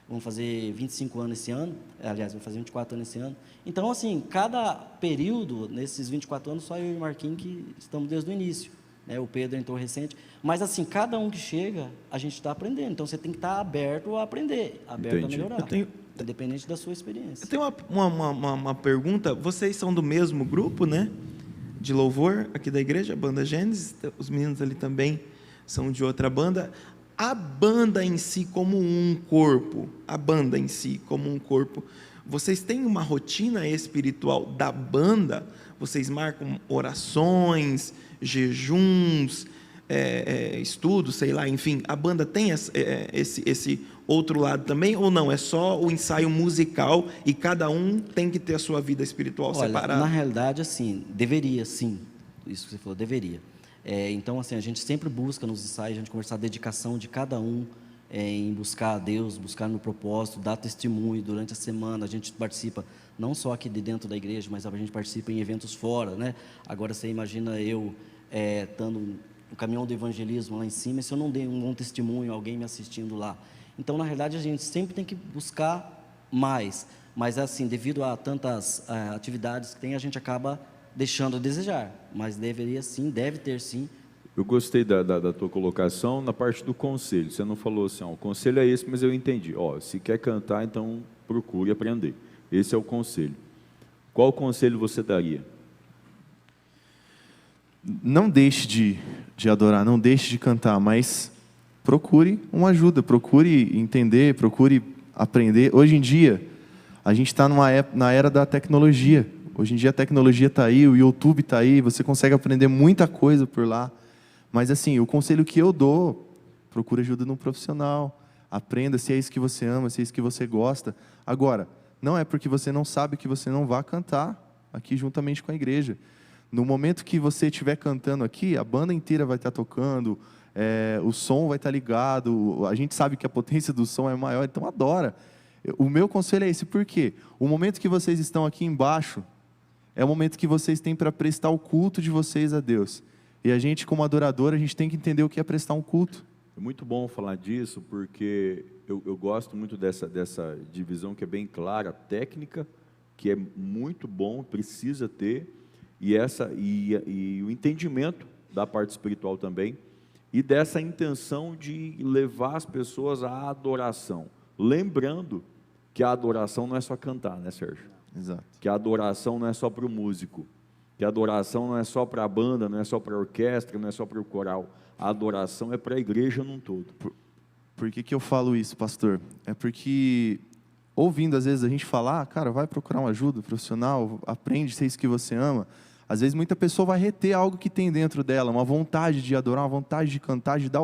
vamos fazer 25 anos esse ano, aliás, vamos fazer 24 anos esse ano. Então, assim, cada período, nesses 24 anos, só eu e o Marquinhos que estamos desde o início. O Pedro entrou recente, mas assim, cada um que chega, a gente está aprendendo, então você tem que estar aberto a aprender, aberto a melhorar. Eu independente da sua experiência. Eu tenho uma pergunta. Vocês são do mesmo grupo, né? De louvor aqui da igreja, a banda Gênesis. Os meninos ali também são de outra banda. A banda em si como um corpo, vocês têm uma rotina espiritual da banda? Vocês marcam orações, jejuns, estudos, sei lá, enfim. A banda tem esse outro lado também, ou não? É só o ensaio musical e cada um tem que ter a sua vida espiritual separada? Na realidade, assim, deveria, sim. Isso que você falou, deveria. Então, assim, a gente sempre busca nos ensaios, a gente conversar a dedicação de cada um em buscar a Deus, buscar no propósito, dar testemunho durante a semana. A gente participa não só aqui de dentro da igreja, mas a gente participa em eventos fora, né? Agora, você imagina eu estando no caminhão do evangelismo lá em cima, e se eu não dei um bom testemunho, alguém me assistindo lá. Então, na realidade, a gente sempre tem que buscar mais. Mas, assim, devido a tantas atividades que tem, a gente acaba deixando a desejar, mas deveria sim, deve ter sim. Eu gostei da tua colocação na parte do conselho. Você não falou assim, o conselho é esse, mas eu entendi. Se quer cantar, então procure aprender. Esse é o conselho. Qual conselho você daria? Não deixe de adorar, não deixe de cantar, mas procure uma ajuda, procure entender, procure aprender. Hoje em dia, a gente está na era da tecnologia. Hoje em dia a tecnologia está aí, o YouTube está aí, você consegue aprender muita coisa por lá. Mas assim, o conselho que eu dou, procure ajuda num profissional, aprenda se é isso que você ama, se é isso que você gosta. Agora, não é porque você não sabe que você não vai cantar aqui juntamente com a igreja. No momento que você estiver cantando aqui, a banda inteira vai estar tocando, o som vai estar ligado, a gente sabe que a potência do som é maior, então adora. O meu conselho é esse, por quê? O momento que vocês estão aqui embaixo, é o momento que vocês têm para prestar o culto de vocês a Deus. E a gente, como adorador, a gente tem que entender o que é prestar um culto. É muito bom falar disso, porque eu gosto muito dessa divisão que é bem clara, técnica, que é muito bom, precisa ter, e o entendimento da parte espiritual também, e dessa intenção de levar as pessoas à adoração. Lembrando que a adoração não é só cantar, né, Sérgio? Exato. Que a adoração não é só para o músico, que a adoração não é só para a banda, não é só para a orquestra, não é só para o coral. A adoração é para a igreja num todo. Por que eu falo isso, pastor? É porque, ouvindo às vezes a gente falar, cara, vai procurar uma ajuda profissional, aprende se é isso que você ama. Às vezes muita pessoa vai reter algo que tem dentro dela, uma vontade de adorar, uma vontade de cantar, de dar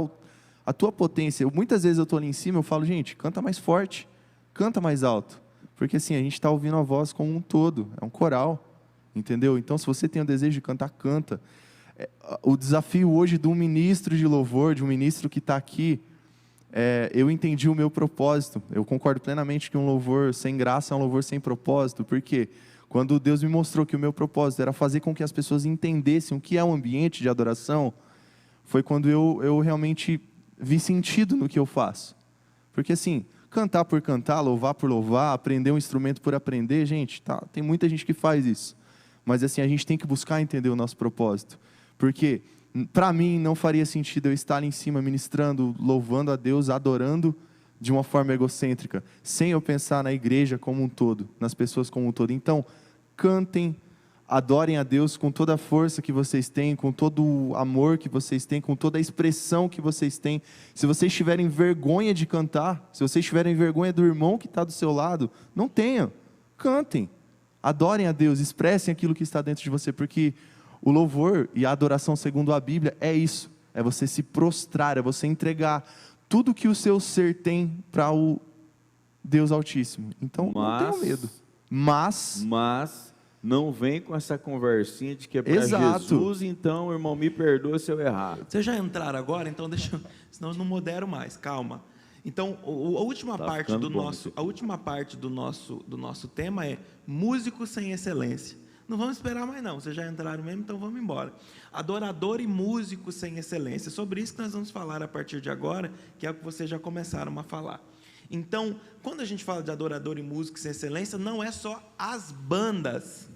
a tua potência. Muitas vezes eu estou ali em cima, eu falo, gente, canta mais forte, canta mais alto. Porque assim, a gente está ouvindo a voz como um todo, é um coral, entendeu? Então, se você tem o desejo de cantar, canta. O desafio hoje de um ministro de louvor, de um ministro que está aqui, eu entendi o meu propósito. Eu concordo plenamente que um louvor sem graça é um louvor sem propósito. Por quê? Quando Deus me mostrou que o meu propósito era fazer com que as pessoas entendessem o que é um ambiente de adoração, foi quando eu realmente vi sentido no que eu faço. Porque assim, cantar por cantar, louvar por louvar, aprender um instrumento por aprender, gente, tem muita gente que faz isso. Mas assim, a gente tem que buscar entender o nosso propósito. Porque, para mim, não faria sentido eu estar ali em cima ministrando, louvando a Deus, adorando de uma forma egocêntrica, sem eu pensar na igreja como um todo, nas pessoas como um todo. Então, cantem, adorem a Deus com toda a força que vocês têm, com todo o amor que vocês têm, com toda a expressão que vocês têm. Se vocês tiverem vergonha de cantar, se vocês tiverem vergonha do irmão que está do seu lado, não tenham, cantem, adorem a Deus, expressem aquilo que está dentro de você, porque o louvor e a adoração segundo a Bíblia é isso, é você se prostrar, é você entregar tudo que o seu ser tem para o Deus Altíssimo. Então, não tenham medo. Mas não vem com essa conversinha de que é para Jesus, então, irmão, me perdoa se eu errar. Vocês já entraram agora? Então deixa eu... Senão eu não modero mais, calma. Então, a última parte do nosso tema é músico sem excelência. Não vamos esperar mais não, vocês já entraram mesmo, então vamos embora. Adorador e músico sem excelência. Sobre isso que nós vamos falar a partir de agora, que é o que vocês já começaram a falar. Então, quando a gente fala de adorador e músico sem excelência, não é só as bandas,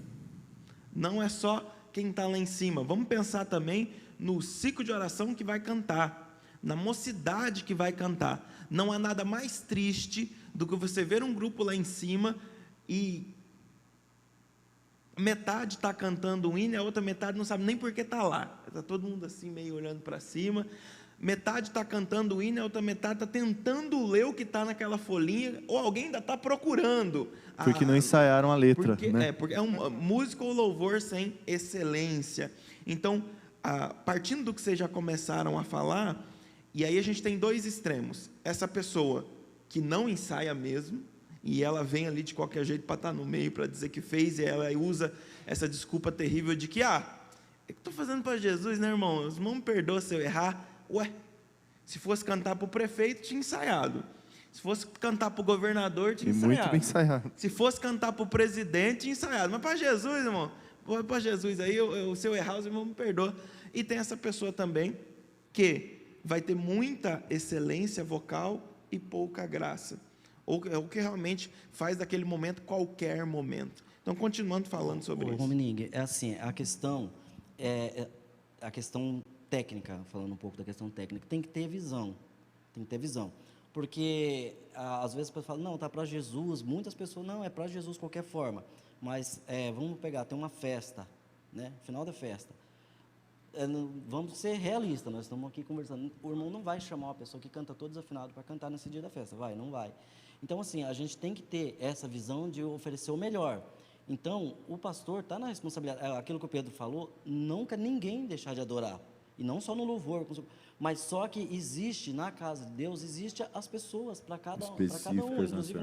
não é só quem está lá em cima. Vamos pensar também no ciclo de oração que vai cantar, na mocidade que vai cantar. Não há nada mais triste do que você ver um grupo lá em cima e metade está cantando um hino e a outra metade não sabe nem por que está lá. Está todo mundo assim, meio olhando para cima. Metade está cantando o hino e a outra metade está tentando ler o que está naquela folhinha, ou alguém ainda está procurando. Porque não ensaiaram a letra. Porque, né? porque é um música ou louvor sem excelência. Então, partindo do que vocês já começaram a falar, e aí a gente tem dois extremos. Essa pessoa que não ensaia mesmo, e ela vem ali de qualquer jeito para estar no meio, para dizer que fez, e ela usa essa desculpa terrível de que, é que estou fazendo para Jesus, né, irmão? Os irmãos me perdoam se eu errar. Ué, se fosse cantar para o prefeito, tinha ensaiado. Se fosse cantar para o governador, tinha ensaiado. Muito bem ensaiado. Se fosse cantar para o presidente, tinha ensaiado. Mas para Jesus, irmão, para Jesus, aí se eu errar, os irmãos me perdoam. E tem essa pessoa também que vai ter muita excelência vocal e pouca graça. Ou é o que realmente faz daquele momento qualquer momento. Então, continuando falando sobre isso. Romining, é assim, a questão técnica, falando um pouco da questão técnica, tem que ter visão. Tem que ter visão. Porque, às vezes, a pessoa fala, não, está para Jesus. Muitas pessoas, não, é para Jesus de qualquer forma. Mas, vamos pegar, tem uma festa, né? Final da festa. Vamos ser realistas, nós estamos aqui conversando. O irmão não vai chamar uma pessoa que canta todo desafinado para cantar nesse dia da festa. Não vai. Então, assim, a gente tem que ter essa visão de oferecer o melhor. Então, o pastor está na responsabilidade, aquilo que o Pedro falou, nunca ninguém deixar de adorar. E não só no louvor, mas só que existe, na casa de Deus, existe as pessoas para cada um. Inclusive,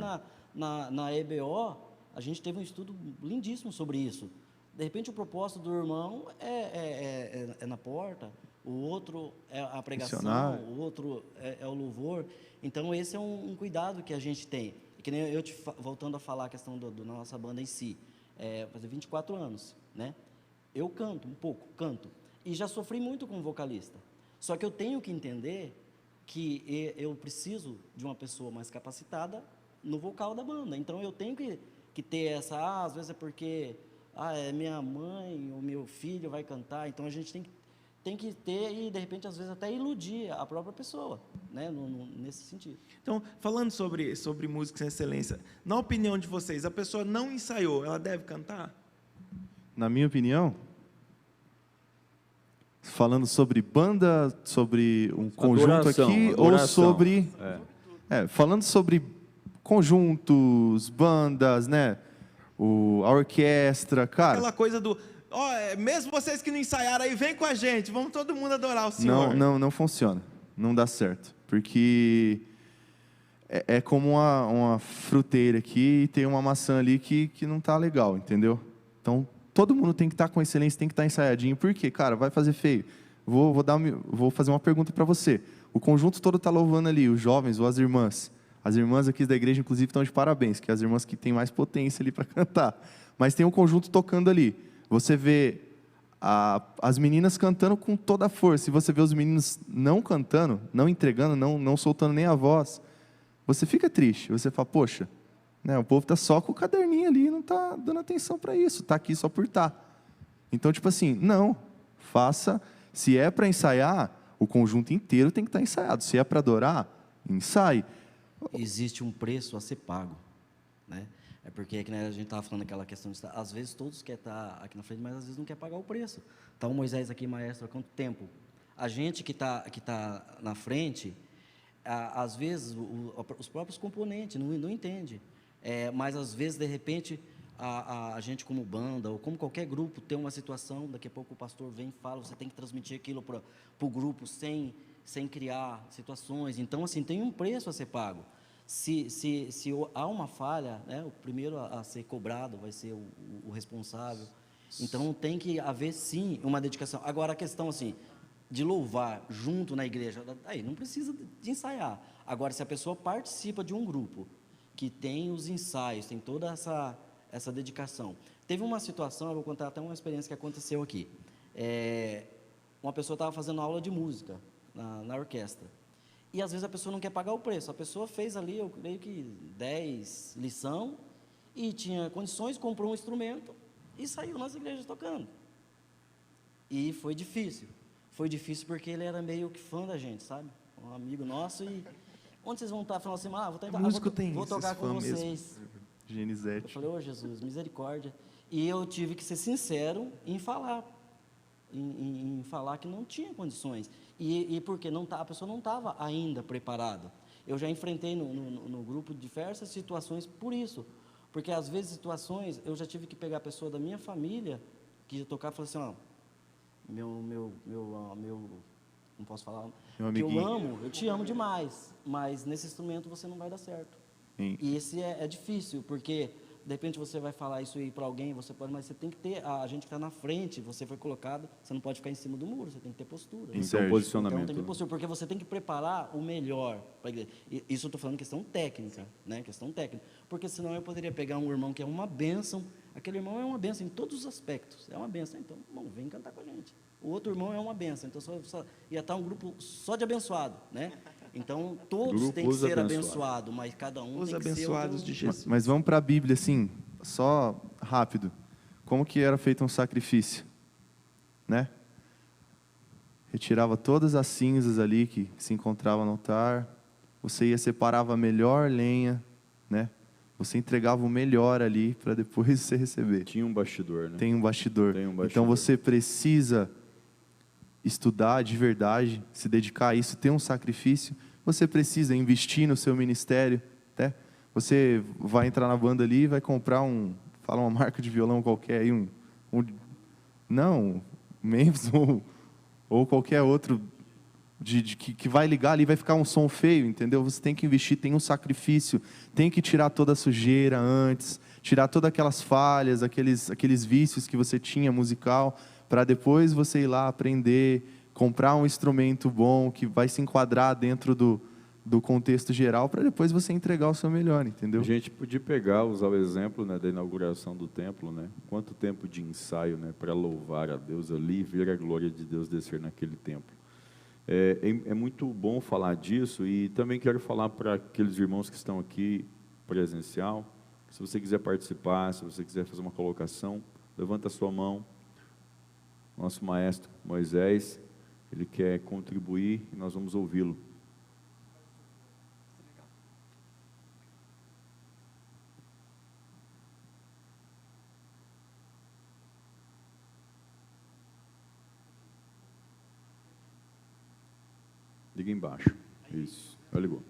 na EBO, a gente teve um estudo lindíssimo sobre isso. De repente, o propósito do irmão é na porta, o outro é a pregação, o outro é o louvor. Então, esse é um cuidado que a gente tem. E que nem eu voltando a falar a questão da nossa banda em si, fazer 24 anos, né? Eu canto um pouco, e já sofri muito com vocalista. Só que eu tenho que entender que eu preciso de uma pessoa mais capacitada no vocal da banda. Então, eu tenho que ter essa, às vezes é porque é minha mãe ou meu filho vai cantar. Então, a gente tem que ter e, de repente, às vezes até iludir a própria pessoa, né? Nesse sentido. Então, falando sobre música sem excelência, na opinião de vocês, a pessoa não ensaiou, ela deve cantar? Na minha opinião, falando sobre banda, sobre um conjunto aqui, ou sobre... falando sobre conjuntos, bandas, né? A orquestra, cara... Aquela coisa do... mesmo vocês que não ensaiaram aí, vem com a gente, vamos todo mundo adorar o Senhor. Não funciona, não dá certo, porque é como uma fruteira aqui e tem uma maçã ali que não está legal, entendeu? Então, todo mundo tem que estar com excelência, tem que estar ensaiadinho, por quê? Cara, vai fazer feio. Vou fazer uma pergunta para você. O conjunto todo está louvando ali, os jovens ou as irmãs. As irmãs aqui da igreja, inclusive, estão de parabéns, que é as irmãs que têm mais potência ali para cantar. Mas tem um conjunto tocando ali. Você vê as meninas cantando com toda a força, e você vê os meninos não cantando, não entregando, não soltando nem a voz, você fica triste, você fala, poxa, né, o povo está só com o caderninho ali, não está dando atenção para isso, está aqui só por estar. Então, tipo assim, não, faça, se é para ensaiar, o conjunto inteiro tem que estar ensaiado, se é para adorar, ensaie. Existe um preço a ser pago, né? É porque que, né, a gente estava falando aquela questão de às vezes todos querem estar aqui na frente, mas às vezes não quer pagar o preço. Está o Moisés aqui, maestro, há quanto tempo? A gente que tá na frente, às vezes os próprios componentes não entende. Mas às vezes, de repente, a gente como banda ou como qualquer grupo tem uma situação, daqui a pouco o pastor vem e fala, você tem que transmitir aquilo para o grupo sem criar situações. Então, assim, tem um preço a ser pago. Se há uma falha, né, o primeiro a ser cobrado vai ser o responsável. Então, tem que haver, sim, uma dedicação. Agora, a questão, assim, de louvar junto na igreja, aí não precisa de ensaiar. Agora, se a pessoa participa de um grupo que tem os ensaios, tem toda essa dedicação. Teve uma situação, eu vou contar até uma experiência que aconteceu aqui. Uma pessoa estava fazendo aula de música na orquestra. E às vezes a pessoa não quer pagar o preço. A pessoa fez ali, eu creio que 10 lição e tinha condições, comprou um instrumento e saiu nas igrejas tocando. E foi difícil. Foi difícil porque ele era meio que fã da gente, sabe? um amigo nosso, e onde vocês vão estar? Falando assim, vou tentar, músico tem vou tocar esses com fãs mesmo. vocês. Eu Genizete. falei, ô Jesus, misericórdia. E eu tive que ser sincero em falar, em falar que não tinha condições. E porque a pessoa não estava ainda preparada. Eu já enfrentei no grupo diversas situações por isso. Porque às vezes situações, eu já tive que pegar a pessoa da minha família, que ia tocar, e falar assim, não posso falar, que eu amo, eu te amo demais, mas nesse instrumento você não vai dar certo. Sim. E esse é difícil, porque de repente você vai falar isso aí para alguém, você pode, mas você tem que ter, a gente que está na frente, você foi colocado, você não pode ficar em cima do muro, você tem que ter postura. Isso é um posicionamento. Então tem que ter postura, porque você tem que preparar o melhor para a igreja. Isso eu estou falando questão técnica, né? Questão técnica. Porque senão eu poderia pegar um irmão que é uma bênção, aquele irmão é uma bênção em todos os aspectos, é uma bênção, então, vem cantar com a gente. O outro irmão é uma bênção, então ia estar um grupo só de abençoado, né? Então, todos têm que ser abençoados, mas cada um Os tem que ser abençoados de Jesus. Mas vamos para a Bíblia, assim, só rápido. Como que era feito um sacrifício? Né? Retirava todas as cinzas ali que se encontravam no altar. Você separava a melhor lenha, né? Você entregava o melhor ali para depois você receber. Tinha um bastidor, né? Tem um bastidor. Então você precisa estudar de verdade, se dedicar a isso, ter um sacrifício. Você precisa investir no seu ministério, né? Você vai entrar na banda ali e vai comprar fala uma marca de violão qualquer aí, não, Memphis ou qualquer outro que vai ligar ali, vai ficar um som feio, entendeu? Você tem que investir, tem um sacrifício, tem que tirar toda a sujeira antes, tirar todas aquelas falhas, aqueles vícios que você tinha musical, para depois você ir lá aprender, comprar um instrumento bom, que vai se enquadrar dentro do contexto geral, para depois você entregar o seu melhor, entendeu? A gente podia usar o exemplo, né, da inauguração do templo, né? Quanto tempo de ensaio, né, para louvar a Deus ali, ver a glória de Deus descer naquele templo. É muito bom falar disso, e também quero falar para aqueles irmãos que estão aqui presencial, se você quiser participar, se você quiser fazer uma colocação, levanta a sua mão. Nosso maestro Moisés, ele quer contribuir e nós vamos ouvi-lo. Liga embaixo. Isso. Já ligou.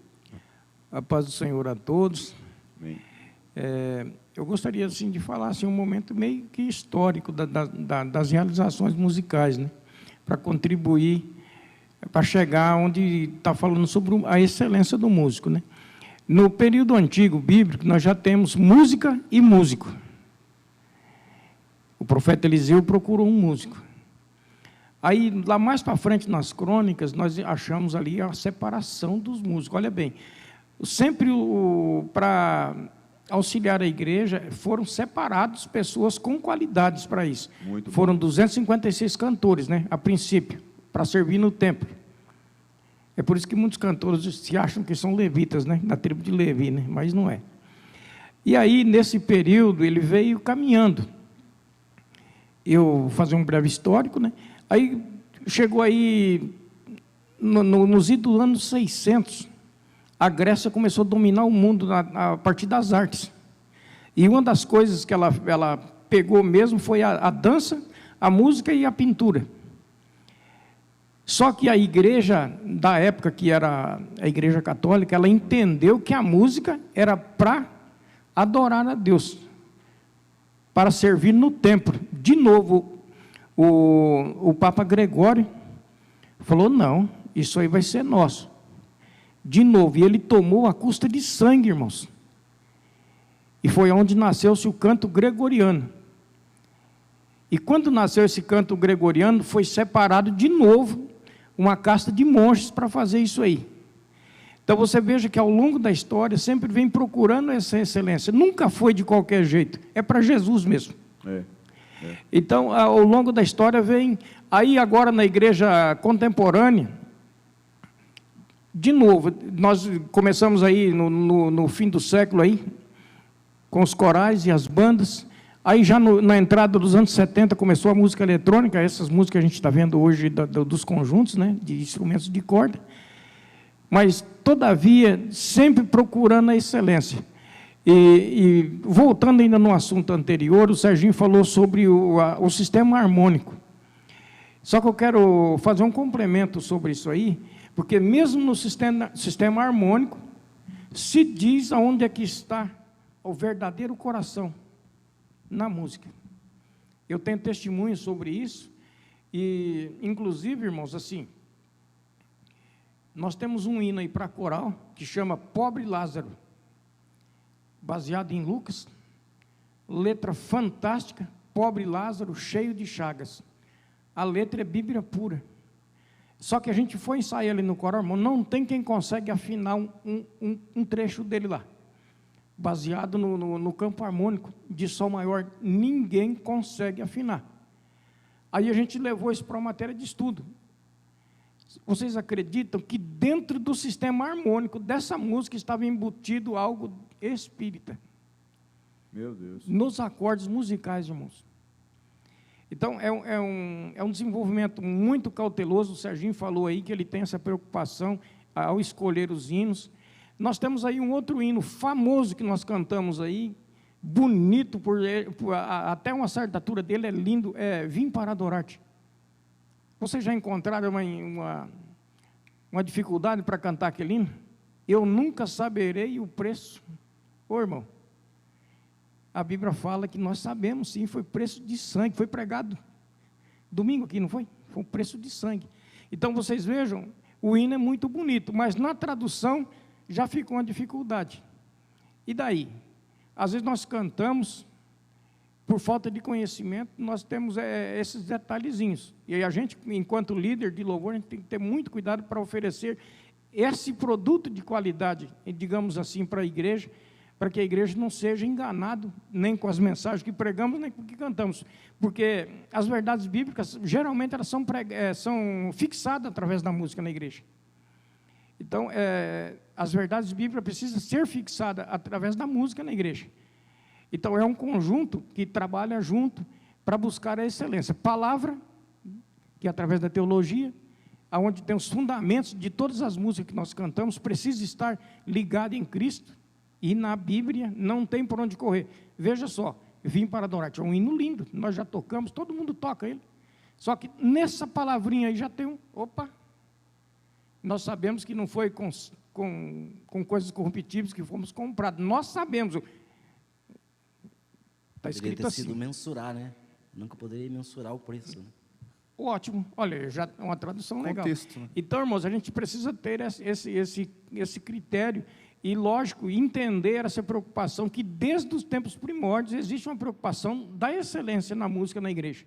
A paz do Senhor a todos. Amém. Eu gostaria assim, de falar assim, um momento meio que histórico das realizações musicais, né? Para contribuir, para chegar onde está falando sobre a excelência do músico, né? No período antigo bíblico, nós já temos música e músico. O profeta Eliseu procurou um músico. Aí, lá mais para frente, nas crônicas, nós achamos ali a separação dos músicos. Olha bem, sempre para auxiliar a igreja, foram separados pessoas com qualidades para isso. Foram 256 cantores, né, a princípio, para servir no templo. É por isso que muitos cantores se acham que são levitas, né, da tribo de Levi, né, mas não é. E aí, nesse período, ele veio caminhando. Eu vou fazer um breve histórico, né? Aí, chegou aí, nos idos do ano 600, a Grécia começou a dominar o mundo a partir das artes. E uma das coisas que ela pegou mesmo foi a dança, a música e a pintura. Só que a igreja da época, que era a igreja católica, ela entendeu que a música era para adorar a Deus, para servir no templo. De novo, o Papa Gregório falou, não, isso aí vai ser nosso. De novo, e ele tomou a custa de sangue, irmãos. E foi onde nasceu-se o canto gregoriano. E quando nasceu esse canto gregoriano, foi separado de novo uma casta de monges para fazer isso aí. Então você veja que ao longo da história sempre vem procurando essa excelência. Nunca foi de qualquer jeito, é para Jesus mesmo. Então, ao longo da história vem, aí agora na igreja contemporânea, de novo, nós começamos aí no fim do século aí, com os corais e as bandas. Aí já na entrada dos anos 70 começou a música eletrônica, essas músicas que a gente está vendo hoje dos conjuntos, né, de instrumentos de corda. mas, todavia, sempre procurando a excelência. E voltando ainda no assunto anterior, o Serginho falou sobre o sistema harmônico. Só que eu quero fazer um complemento sobre isso aí, porque mesmo no sistema harmônico, se diz aonde é que está o verdadeiro coração na música. Eu tenho testemunho sobre isso, e, inclusive, irmãos, assim, nós temos um hino aí para a coral, que chama Pobre Lázaro, baseado em Lucas, letra fantástica, Pobre Lázaro, cheio de chagas. A letra é Bíblia pura. Só que a gente foi ensaiar ali no coral, irmão, não tem quem consegue afinar um trecho dele lá. Baseado no campo harmônico de Sol maior, ninguém consegue afinar. Aí a gente levou isso para uma matéria de estudo. Vocês acreditam que dentro do sistema harmônico dessa música estava embutido algo espírita? Meu Deus. Nos acordes musicais, irmãos. Então, é um desenvolvimento muito cauteloso. O Serginho falou aí que ele tem essa preocupação ao escolher os hinos. Nós temos aí um outro hino famoso que nós cantamos aí, bonito, até uma certa altura dele é lindo, é Vim para Adorar-te. Vocês já encontraram uma dificuldade para cantar aquele hino? Eu nunca saberei o preço. Ô, irmão, a Bíblia fala que nós sabemos, sim, foi preço de sangue, foi pregado domingo aqui, não foi? Foi um preço de sangue. Então, vocês vejam, o hino é muito bonito, mas na tradução já ficou uma dificuldade. E daí? Às vezes nós cantamos, por falta de conhecimento, nós temos esses detalhezinhos. E aí a gente, enquanto líder de louvor, a gente tem que ter muito cuidado para oferecer esse produto de qualidade, digamos assim, para a igreja, para que a igreja não seja enganada nem com as mensagens que pregamos, nem com o que cantamos. Porque as verdades bíblicas, geralmente, elas são fixadas através da música na igreja. Então, as verdades bíblicas precisam ser fixadas através da música na igreja. Então, é um conjunto que trabalha junto para buscar a excelência. Palavra, que é através da teologia, onde tem os fundamentos de todas as músicas que nós cantamos, precisa estar ligado em Cristo, e na Bíblia não tem por onde correr. Veja só, Vim para Adorar-te, é um hino lindo, nós já tocamos, todo mundo toca ele. Só que nessa palavrinha aí já tem nós sabemos que não foi com coisas corruptíveis que fomos comprados. Nós sabemos. Está escrito assim. Poderia ter sido mensurar, né? Nunca poderia mensurar o preço. Né? Ótimo. Olha, já é uma tradução legal. Contexto, né? Então, irmãos, a gente precisa ter esse critério e, lógico, entender essa preocupação que desde os tempos primórdios existe uma preocupação da excelência na música na igreja.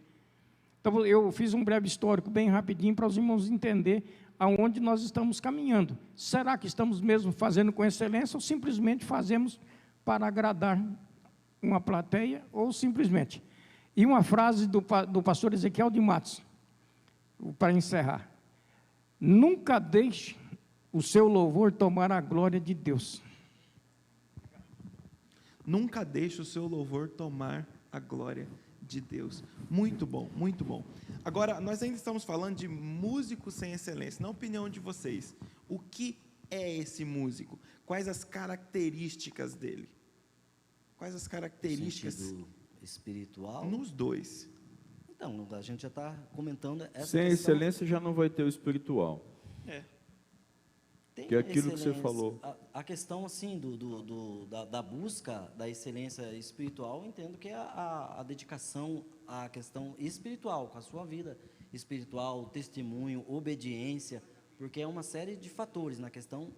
Então, eu fiz um breve histórico bem rapidinho para os irmãos entenderem aonde nós estamos caminhando. Será que estamos mesmo fazendo com excelência ou simplesmente fazemos para agradar uma plateia ou simplesmente? E uma frase do pastor Ezequiel de Matos, para encerrar. Nunca deixe o seu louvor tomar a glória de Deus. Nunca deixe o seu louvor tomar a glória de Deus. Muito bom, muito bom. Agora, nós ainda estamos falando de músico sem excelência. Na opinião de vocês, o que é esse músico? Quais as características dele? Quais as características? No sentido espiritual? Nos dois. Então, a gente já está comentando essa Sem questão. excelência já não vai ter o espiritual. Tem que é aquilo que você excelência. falou. A questão, assim, da busca da excelência espiritual, eu entendo que é a dedicação à questão espiritual, com a sua vida espiritual, testemunho, obediência, porque é uma série de fatores na questão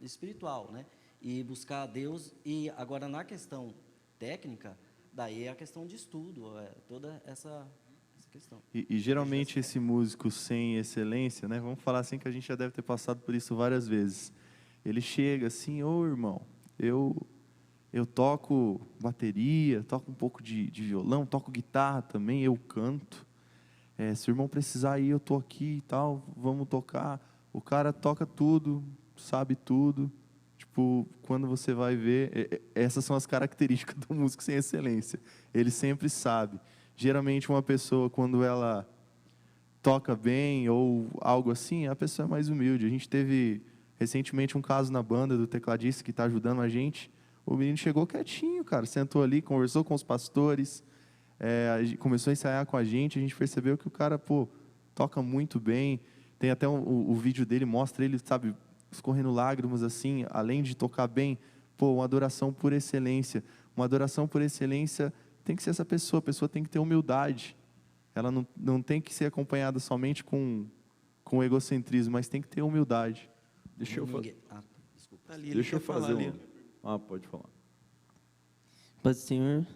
espiritual, né? E buscar a Deus, e agora na questão técnica, daí é a questão de estudo, toda essa questão. E geralmente esse músico sem excelência, né? Vamos falar assim que a gente já deve ter passado por isso várias vezes. Ele chega assim, irmão, eu toco bateria, toco um pouco de violão, toco guitarra também, eu canto. Se o irmão precisar ir, eu estou aqui e tal, vamos tocar. O cara toca tudo, sabe tudo. Tipo, quando você vai ver, essas são as características do músico sem excelência. Ele sempre sabe. Geralmente uma pessoa, quando ela toca bem ou algo assim, a pessoa é mais humilde. A gente teve Recentemente, um caso na banda do tecladista que está ajudando a gente. O menino chegou quietinho, cara, sentou ali, conversou com os pastores, começou a ensaiar com a gente percebeu que o cara, pô, toca muito bem. Tem até o vídeo dele, mostra ele, sabe, escorrendo lágrimas assim, além de tocar bem, pô, uma adoração por excelência. Uma adoração por excelência tem que ser essa pessoa, a pessoa tem que ter humildade. Ela não tem que ser acompanhada somente com egocentrismo, mas tem que ter humildade. Deixa eu fazer. Desculpa. Ali, ele Deixa eu quer falar fazer ali. pode falar. Paz do Senhor,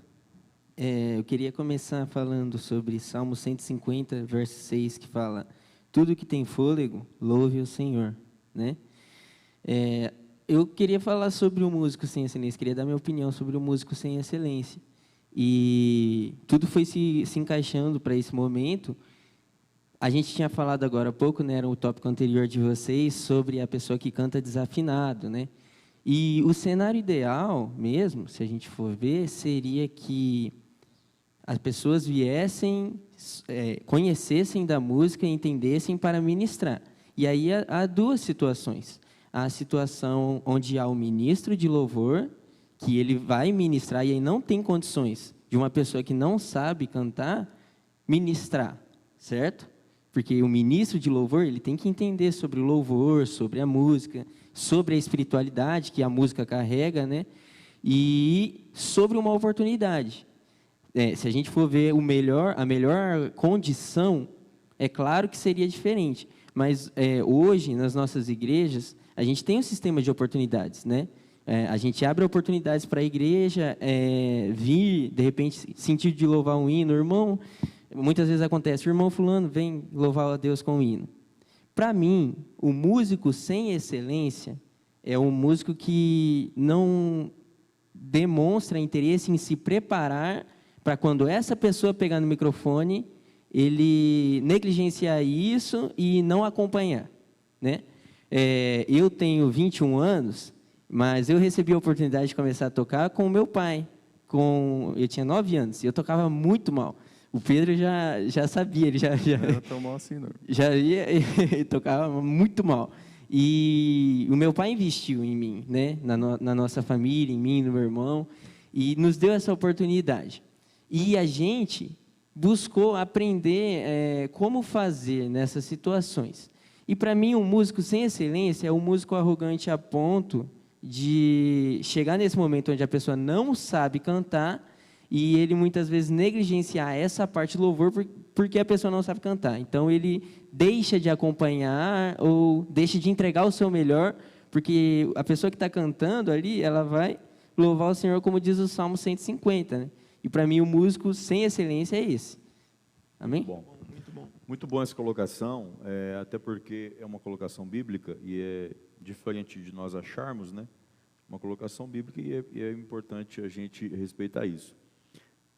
eu queria começar falando sobre Salmo 150, verso 6, que fala: tudo que tem fôlego, louve o Senhor, né? Eu queria falar sobre o músico sem excelência, queria dar minha opinião sobre o músico sem excelência. E tudo foi se encaixando para esse momento. A gente tinha falado agora há pouco, né, era o tópico anterior de vocês, sobre a pessoa que canta desafinado, né? E o cenário ideal mesmo, se a gente for ver, seria que as pessoas viessem, conhecessem da música e entendessem para ministrar. E aí há duas situações. Há a situação onde há o ministro de louvor, que ele vai ministrar, e aí não tem condições de uma pessoa que não sabe cantar, ministrar, certo? Porque o ministro de louvor, ele tem que entender sobre o louvor, sobre a música, sobre a espiritualidade que a música carrega, né? E sobre uma oportunidade. Se a gente for ver a melhor condição, é claro que seria diferente. Mas hoje, nas nossas igrejas, a gente tem um sistema de oportunidades, né? A gente abre oportunidades para a igreja vir, de repente, sentir de louvar um hino. Irmão, muitas vezes acontece, o irmão fulano vem louvar a Deus com um hino. Para mim, o músico sem excelência é um músico que não demonstra interesse em se preparar para quando essa pessoa pegar no microfone, ele negligenciar isso e não acompanhar, né? Eu tenho 21 anos, mas eu recebi a oportunidade de começar a tocar com o meu pai. Eu tinha 9 anos e eu tocava muito mal. O Pedro já sabia, ele já Não era tão mal assim, não. já ia, ele tocava muito mal. E o meu pai investiu em mim, né? Na nossa família, em mim, no meu irmão, e nos deu essa oportunidade. E a gente buscou aprender como fazer nessas situações. E para mim, um músico sem excelência é um músico arrogante a ponto de chegar nesse momento onde a pessoa não sabe cantar e ele muitas vezes negligenciar essa parte do louvor porque a pessoa não sabe cantar. Então ele deixa de acompanhar ou deixa de entregar o seu melhor, porque a pessoa que está cantando ali, ela vai louvar o Senhor, como diz o Salmo 150, né? E para mim o músico sem excelência é esse. Amém? Muito bom essa colocação, até porque é uma colocação bíblica e é diferente de nós acharmos, né? Uma colocação bíblica e é importante a gente respeitar isso.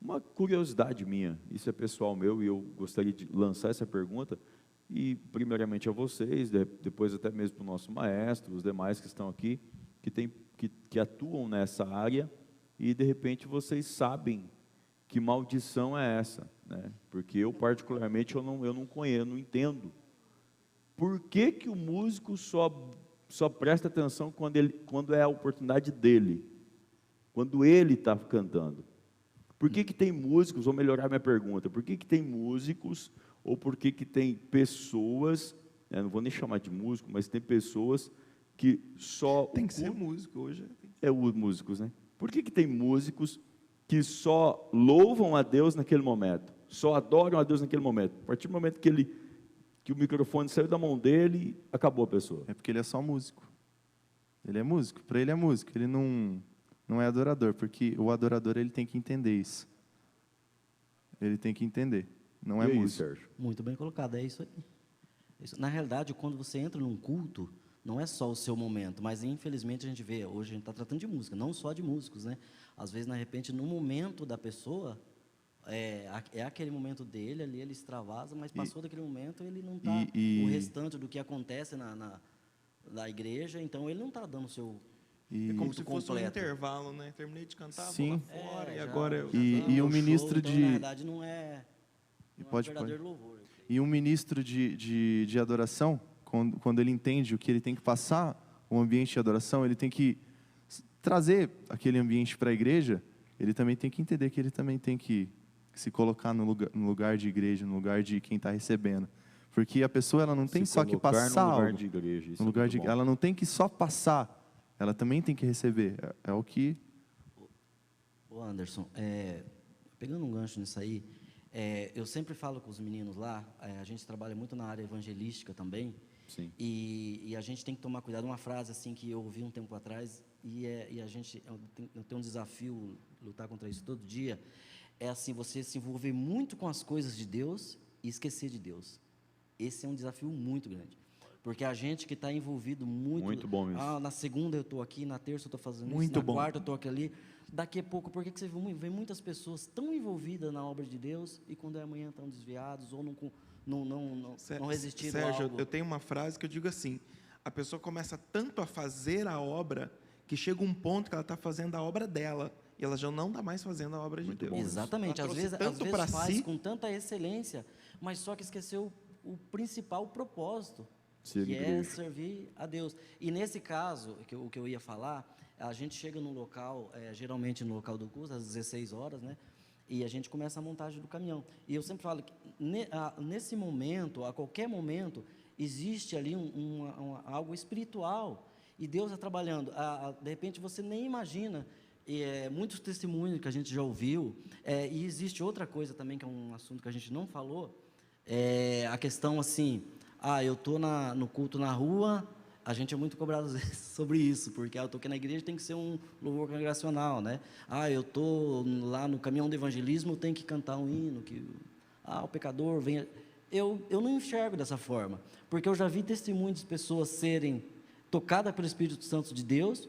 Uma curiosidade minha, isso é pessoal meu e eu gostaria de lançar essa pergunta e primeiramente a vocês, depois até mesmo para o nosso maestro, os demais que estão aqui, que atuam nessa área e de repente vocês sabem que maldição é essa, né? Porque eu particularmente eu não conheço, não entendo. Por que o músico só presta atenção quando é a oportunidade dele, quando ele está cantando? Por que tem músicos, vou melhorar minha pergunta, por que tem músicos, ou por que tem pessoas, não vou nem chamar de músico, mas tem pessoas que só... Tem que ser músico hoje. Os músicos, né? Por que tem músicos que só louvam a Deus naquele momento, só adoram a Deus naquele momento? A partir do momento que o microfone saiu da mão dele, acabou a pessoa. É porque ele é só músico. Ele é músico, para ele é músico, ele não é adorador, porque o adorador ele tem que entender isso. Ele tem que entender, não é E aí, músico. Sérgio? Muito bem colocado, é isso aí. Na realidade, quando você entra num culto, não é só o seu momento, mas infelizmente a gente vê, hoje a gente está tratando de música, não só de músicos, né? Às vezes, de repente, no momento da pessoa, é aquele momento dele ali, ele extravasa, mas passou daquele momento, ele não está, o restante do que acontece na igreja, então ele não está dando o seu... É como se fosse um completo. intervalo, né? Terminei de cantar, Sim. vou lá fora, e já- agora eu... E o ministro então, de... na verdade, não é Pode. verdadeiro louvor. E um ministro de adoração, quando ele entende o que ele tem que passar, um ambiente de adoração, ele tem que trazer aquele ambiente para a igreja, ele também tem que entender que ele também tem que se colocar no lugar de igreja, no lugar de quem está recebendo. Porque a pessoa ela não tem só que passar no lugar algo, de igreja, no lugar de, ela não tem que só passar, ela também tem que receber. É o que... Ô Anderson, pegando um gancho nisso aí, eu sempre falo com os meninos lá, a gente trabalha muito na área evangelística também, Sim. E a gente tem que tomar cuidado. Uma frase assim que eu ouvi um tempo atrás, e a gente, eu tenho um desafio, lutar contra isso todo dia, é assim, você se envolver muito com as coisas de Deus e esquecer de Deus. Esse é um desafio muito grande. Porque a gente que está envolvido muito... Muito bom isso. Na segunda eu estou aqui, na terça eu estou fazendo Muito isso, na bom. quarta eu estou aqui ali. Daqui a pouco, por que você vê muitas pessoas tão envolvidas na obra de Deus e quando é amanhã estão desviados ou não resistiram a Sérgio, algo? eu tenho uma frase que eu digo assim, a pessoa começa tanto a fazer a obra, que chega um ponto que ela está fazendo a obra dela, e ela já não está mais fazendo a obra de Deus. Exatamente, Ela às trouxe vezes tanto pra faz si, com tanta excelência, mas só que esqueceu o principal propósito, Ser que é igreja. servir a Deus. E nesse caso, o que eu ia falar, a gente chega no local, geralmente no local do curso, às 16 horas, né? E a gente começa a montagem do caminhão. E eu sempre falo que nesse momento, a qualquer momento, existe ali algo espiritual. E Deus está trabalhando. De repente você nem imagina. Muitos testemunhos que a gente já ouviu. E existe outra coisa também, que é um assunto que a gente não falou. A questão assim, eu estou no culto na rua. A gente é muito cobrado às vezes sobre isso, porque eu estou aqui na igreja, tem que ser um louvor congregacional, né? Eu estou lá no caminhão do evangelismo, tem que cantar um hino, que o pecador vem... Eu não enxergo dessa forma, porque eu já vi testemunhos de pessoas serem tocadas pelo Espírito Santo de Deus,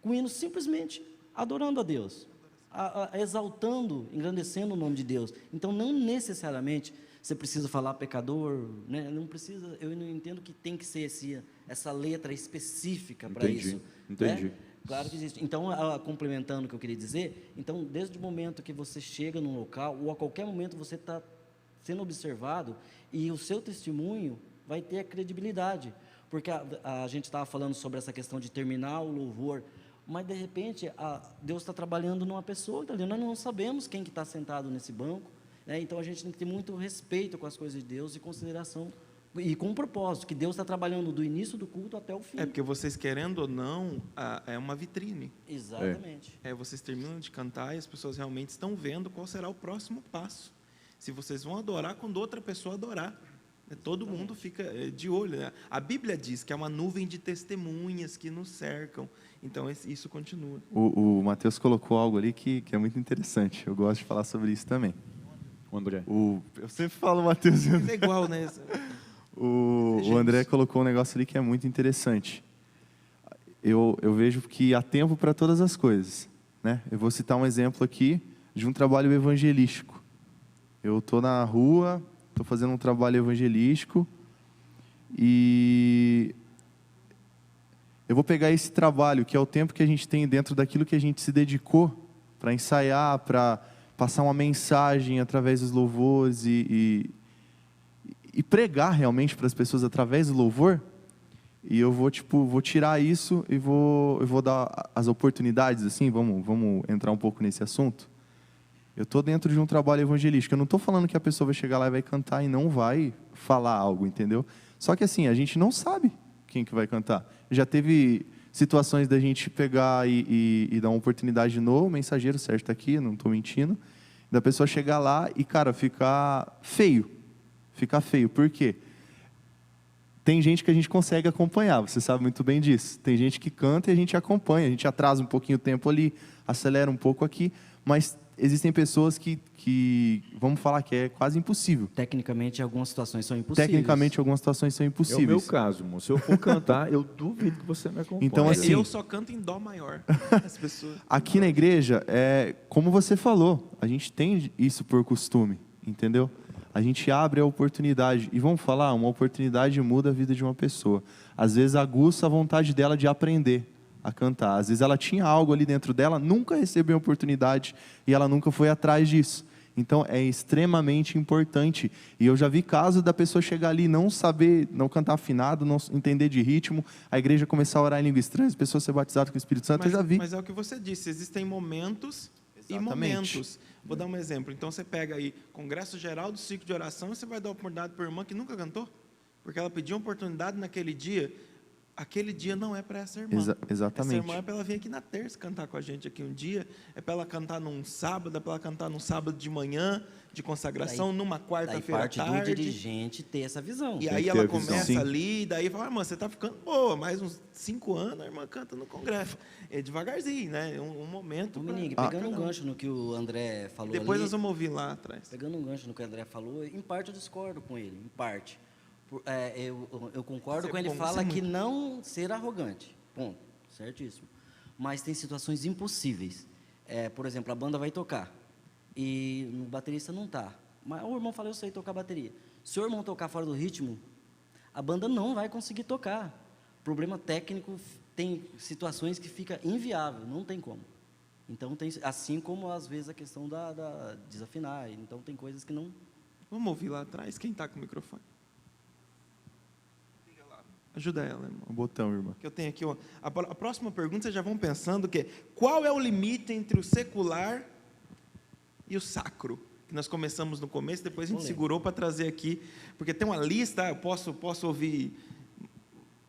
com hinos simplesmente adorando a Deus, exaltando, engrandecendo o nome de Deus. Então, não necessariamente você precisa falar pecador, né? Não precisa, eu não entendo que tem que ser essa letra específica para isso. Entendi. Né? Claro que existe. Então, complementando o que eu queria dizer, então, desde o momento que você chega num local, ou a qualquer momento você está sendo observado, e o seu testemunho vai ter a credibilidade, porque a gente estava falando sobre essa questão de terminar o louvor, mas de repente Deus está trabalhando numa pessoa, tá ali, nós não sabemos quem que está sentado nesse banco, né? Então a gente tem que ter muito respeito com as coisas de Deus e consideração, e com um propósito, que Deus está trabalhando do início do culto até o fim. porque vocês querendo ou não, é uma vitrine. Exatamente. Vocês terminam de cantar e as pessoas realmente estão vendo qual será o próximo passo. Se vocês vão adorar quando outra pessoa adorar. Todo mundo fica de olho, né? A Bíblia diz que é uma nuvem de testemunhas que nos cercam. Então, isso continua. O Matheus colocou algo ali que é muito interessante. Eu gosto de falar sobre isso também. O André. Eu sempre falo Matheus. É igual, né? O André colocou um negócio ali que é muito interessante. Eu vejo que há tempo para todas as coisas, né? Eu vou citar um exemplo aqui de um trabalho evangelístico. Eu estou na rua, estou fazendo um trabalho evangelístico e eu vou pegar esse trabalho, que é o tempo que a gente tem dentro daquilo que a gente se dedicou para ensaiar, para passar uma mensagem através dos louvores e pregar realmente para as pessoas através do louvor. E eu vou tirar isso e vou dar as oportunidades, assim, vamos entrar um pouco nesse assunto. Eu estou dentro de um trabalho evangelístico. Eu não estou falando que a pessoa vai chegar lá e vai cantar e não vai falar algo, entendeu? Só que assim, a gente não sabe quem que vai cantar. Já teve situações da gente pegar e dar uma oportunidade no mensageiro, o Sérgio está aqui, não estou mentindo, da pessoa chegar lá e, cara, ficar feio. Ficar feio. Por quê? Tem gente que a gente consegue acompanhar, você sabe muito bem disso. Tem gente que canta e a gente acompanha, a gente atrasa um pouquinho o tempo ali, acelera um pouco aqui, mas existem pessoas que vamos falar que é quase impossível. Tecnicamente, algumas situações são impossíveis. Tecnicamente, algumas situações são É impossíveis. o meu caso, irmão. Se eu for cantar, eu duvido que você me acompanhe. Então, assim, eu só canto em dó maior. As pessoas... Aqui na igreja, como você falou, a gente tem isso por costume, entendeu? A gente abre a oportunidade. E vamos falar, uma oportunidade muda a vida de uma pessoa. Às vezes aguça a vontade dela de aprender a cantar. Às vezes ela tinha algo ali dentro dela, nunca recebeu a oportunidade e ela nunca foi atrás disso. Então, é extremamente importante. E eu já vi casos da pessoa chegar ali e não saber, não cantar afinado, não entender de ritmo, a igreja começar a orar em língua estranha, as pessoas ser batizadas com o Espírito Santo, eu já vi. Mas é o que você disse, existem momentos e Exatamente. momentos. Vou dar um exemplo. Então, você pega aí, Congresso Geral do Ciclo de Oração, e você vai dar oportunidade para a irmã que nunca cantou, porque ela pediu uma oportunidade naquele dia. Aquele dia não é para essa irmã. Exatamente. Essa irmã é para ela vir aqui na terça cantar com a gente aqui um dia, é para ela cantar num sábado, é para ela cantar num sábado de manhã, de consagração, numa quarta-feira à parte tarde. do dirigente ter essa visão. E aí que ela ter a visão. começa Sim. ali, e daí fala, irmã, você está ficando boa, mais uns 5 anos, a irmã canta no congresso. É devagarzinho, né? Um momento. Ô, pra- Menig, pra pegando um cada gancho no que o André falou Depois ali, nós vamos ouvir lá atrás. pegando um gancho no que o André falou, em parte eu discordo com ele, em parte. Eu concordo Você quando ele é fala muito- que não ser arrogante, ponto, certíssimo. Mas tem situações impossíveis. Por exemplo, a banda vai tocar e o baterista não está. Mas o irmão fala, eu sei tocar bateria. Se o irmão tocar fora do ritmo, a banda não vai conseguir tocar. Problema técnico, tem situações que fica inviável, não tem como. Então, assim como às vezes a questão da desafinar, então tem coisas que não... Vamos ouvir lá atrás, quem está com o microfone? Liga lá. Ajuda ela, irmão. O botão, irmã. Que eu tenho aqui, ó, a próxima pergunta, vocês já vão pensando que qual é o limite entre o secular e o sacro? Que nós começamos no começo, depois a gente segurou para trazer aqui, porque tem uma lista, eu posso ouvir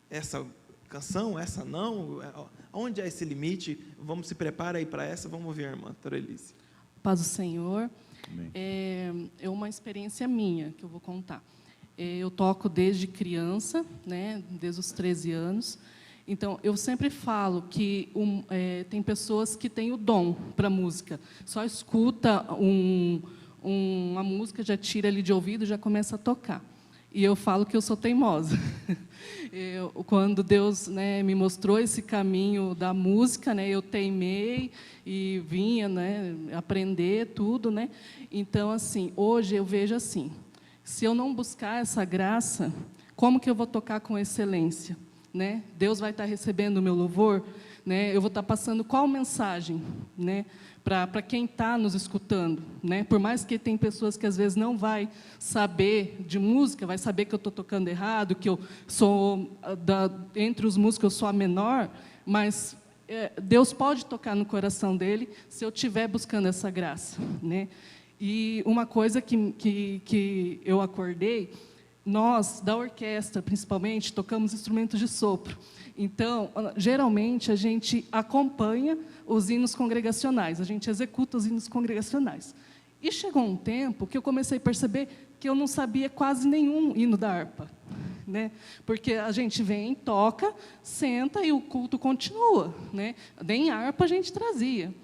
essa canção, essa não? Onde é esse limite? Vamos se preparar aí para essa, vamos ouvir a irmã Torelice. Paz do Senhor. Amém. É uma experiência minha que eu vou contar. Eu toco desde criança, né, desde os 13 anos. Então, eu sempre falo que tem pessoas que têm o dom para música. Só escuta uma música, já tira ali de ouvido, já começa a tocar. E eu falo que eu sou teimosa. Quando Deus, né, me mostrou esse caminho da música, né, eu teimei e vinha, né, aprender tudo, né. Então, assim, hoje eu vejo assim: se eu não buscar essa graça, como que eu vou tocar com excelência, né? Deus vai estar recebendo o meu louvor, né? Eu vou estar passando qual mensagem, né? Para quem está nos escutando, né? Por mais que tem pessoas que às vezes não vai saber de música, vai saber que eu estou tocando errado, que eu sou entre os músicos eu sou a menor, mas Deus pode tocar no coração dele se eu estiver buscando essa graça, né? E uma coisa que eu acordei, nós da orquestra principalmente tocamos instrumentos de sopro. Então, geralmente, a gente acompanha os hinos congregacionais, a gente executa os hinos congregacionais. E chegou um tempo que eu comecei a perceber que eu não sabia quase nenhum hino da harpa, né? Porque a gente vem, toca, senta e o culto continua, né? Nem harpa a gente trazia.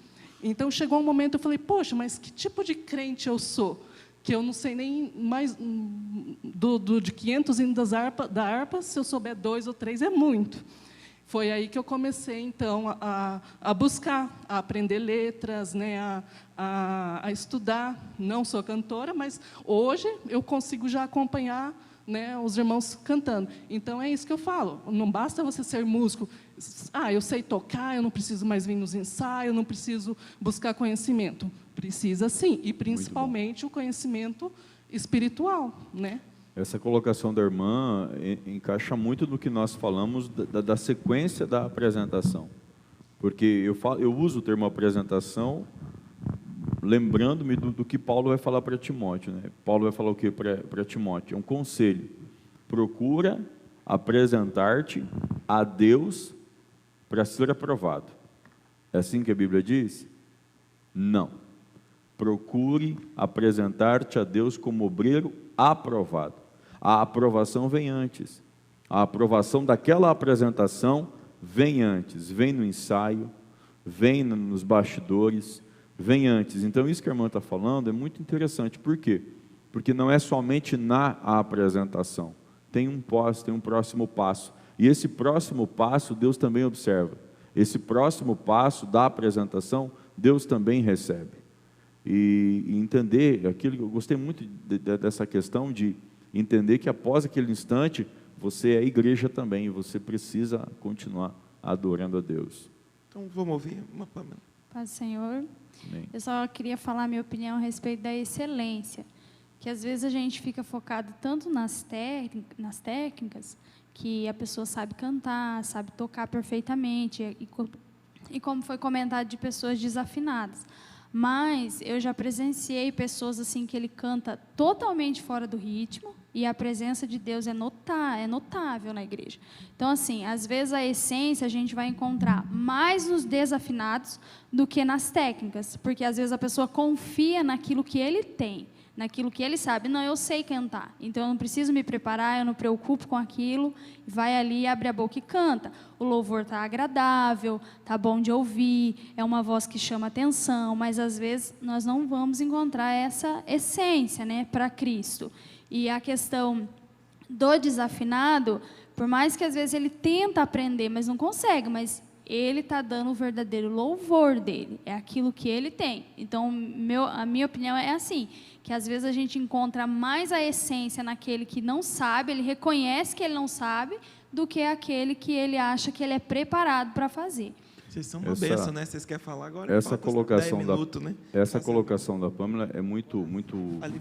Então, chegou um momento, eu falei, poxa, mas que tipo de crente eu sou? Que eu não sei nem mais de 500 hinos da harpa, se eu souber 2 ou 3 é muito. Foi aí que eu comecei, então, a buscar, a aprender letras, né, a estudar. Não sou cantora, mas hoje eu consigo já acompanhar, né, os irmãos cantando. Então, é isso que eu falo. Não basta você ser músico. Eu sei tocar, eu não preciso mais vir nos ensaios, eu não preciso buscar conhecimento. Precisa sim, e principalmente o conhecimento espiritual, né? Essa colocação da irmã encaixa muito no que nós falamos da sequência da apresentação. Porque eu uso o termo apresentação lembrando-me do que Paulo vai falar para Timóteo, né? Paulo vai falar o que para Timóteo? É um conselho. Procura apresentar-te a Deus para ser aprovado. É assim que a Bíblia diz? Não. Procure apresentar-te a Deus como obreiro aprovado. A aprovação vem antes. A aprovação daquela apresentação vem antes. Vem no ensaio, vem nos bastidores, vem antes. Então, isso que a irmã está falando é muito interessante. Por quê? Porque não é somente na apresentação. Tem um próximo passo. E esse próximo passo, Deus também observa. Esse próximo passo da apresentação, Deus também recebe. E entender aquilo, eu gostei muito dessa questão de entender que após aquele instante, você é a igreja também, e você precisa continuar adorando a Deus. Então, vamos ouvir uma Pamela. Paz do Senhor. Amém. Eu só queria falar a minha opinião a respeito da excelência, que às vezes a gente fica focado tanto nas técnicas, que a pessoa sabe cantar, sabe tocar perfeitamente, e como foi comentado, de pessoas desafinadas. Mas eu já presenciei pessoas assim que ele canta totalmente fora do ritmo e a presença de Deus é notável na igreja. Então, assim, às vezes a essência a gente vai encontrar mais nos desafinados do que nas técnicas, porque às vezes a pessoa confia naquilo que ele tem, naquilo que ele sabe. Não, eu sei cantar, então eu não preciso me preparar, eu não me preocupo com aquilo, vai ali, abre a boca e canta. O louvor está agradável, está bom de ouvir, é uma voz que chama atenção, mas às vezes nós não vamos encontrar essa essência, né, para Cristo. E a questão do desafinado, por mais que às vezes ele tenta aprender, mas não consegue, mas ele está dando o verdadeiro louvor dele, é aquilo que ele tem. Então, a minha opinião é assim, que às vezes a gente encontra mais a essência naquele que não sabe, ele reconhece que ele não sabe, do que aquele que ele acha que ele é preparado para fazer. Vocês são uma bênção, né? Vocês querem falar agora? Essa colocação, 10 minutos, né? essa colocação da Pâmela é muito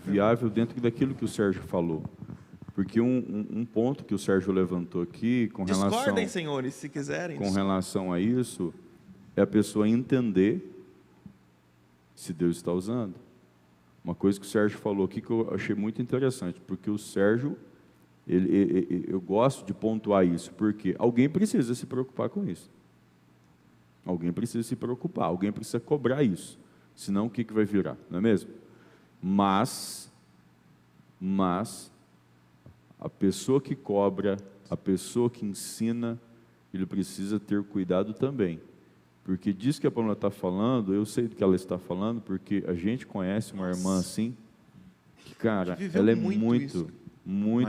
viável dentro daquilo que o Sérgio falou. Porque um ponto que o Sérgio levantou aqui, Discordem, senhores, se quiserem. Com relação a isso, é a pessoa entender se Deus está usando. Uma coisa que o Sérgio falou aqui que eu achei muito interessante, porque o Sérgio, eu gosto de pontuar isso, porque alguém precisa se preocupar com isso. Alguém precisa se preocupar, alguém precisa cobrar isso. Senão, o que vai virar, não é mesmo? Mas a pessoa que cobra, a pessoa que ensina, ele precisa ter cuidado também. Porque diz que a Pâmela está falando, eu sei do que ela está falando, porque a gente conhece uma irmã assim, que, cara, ela é muito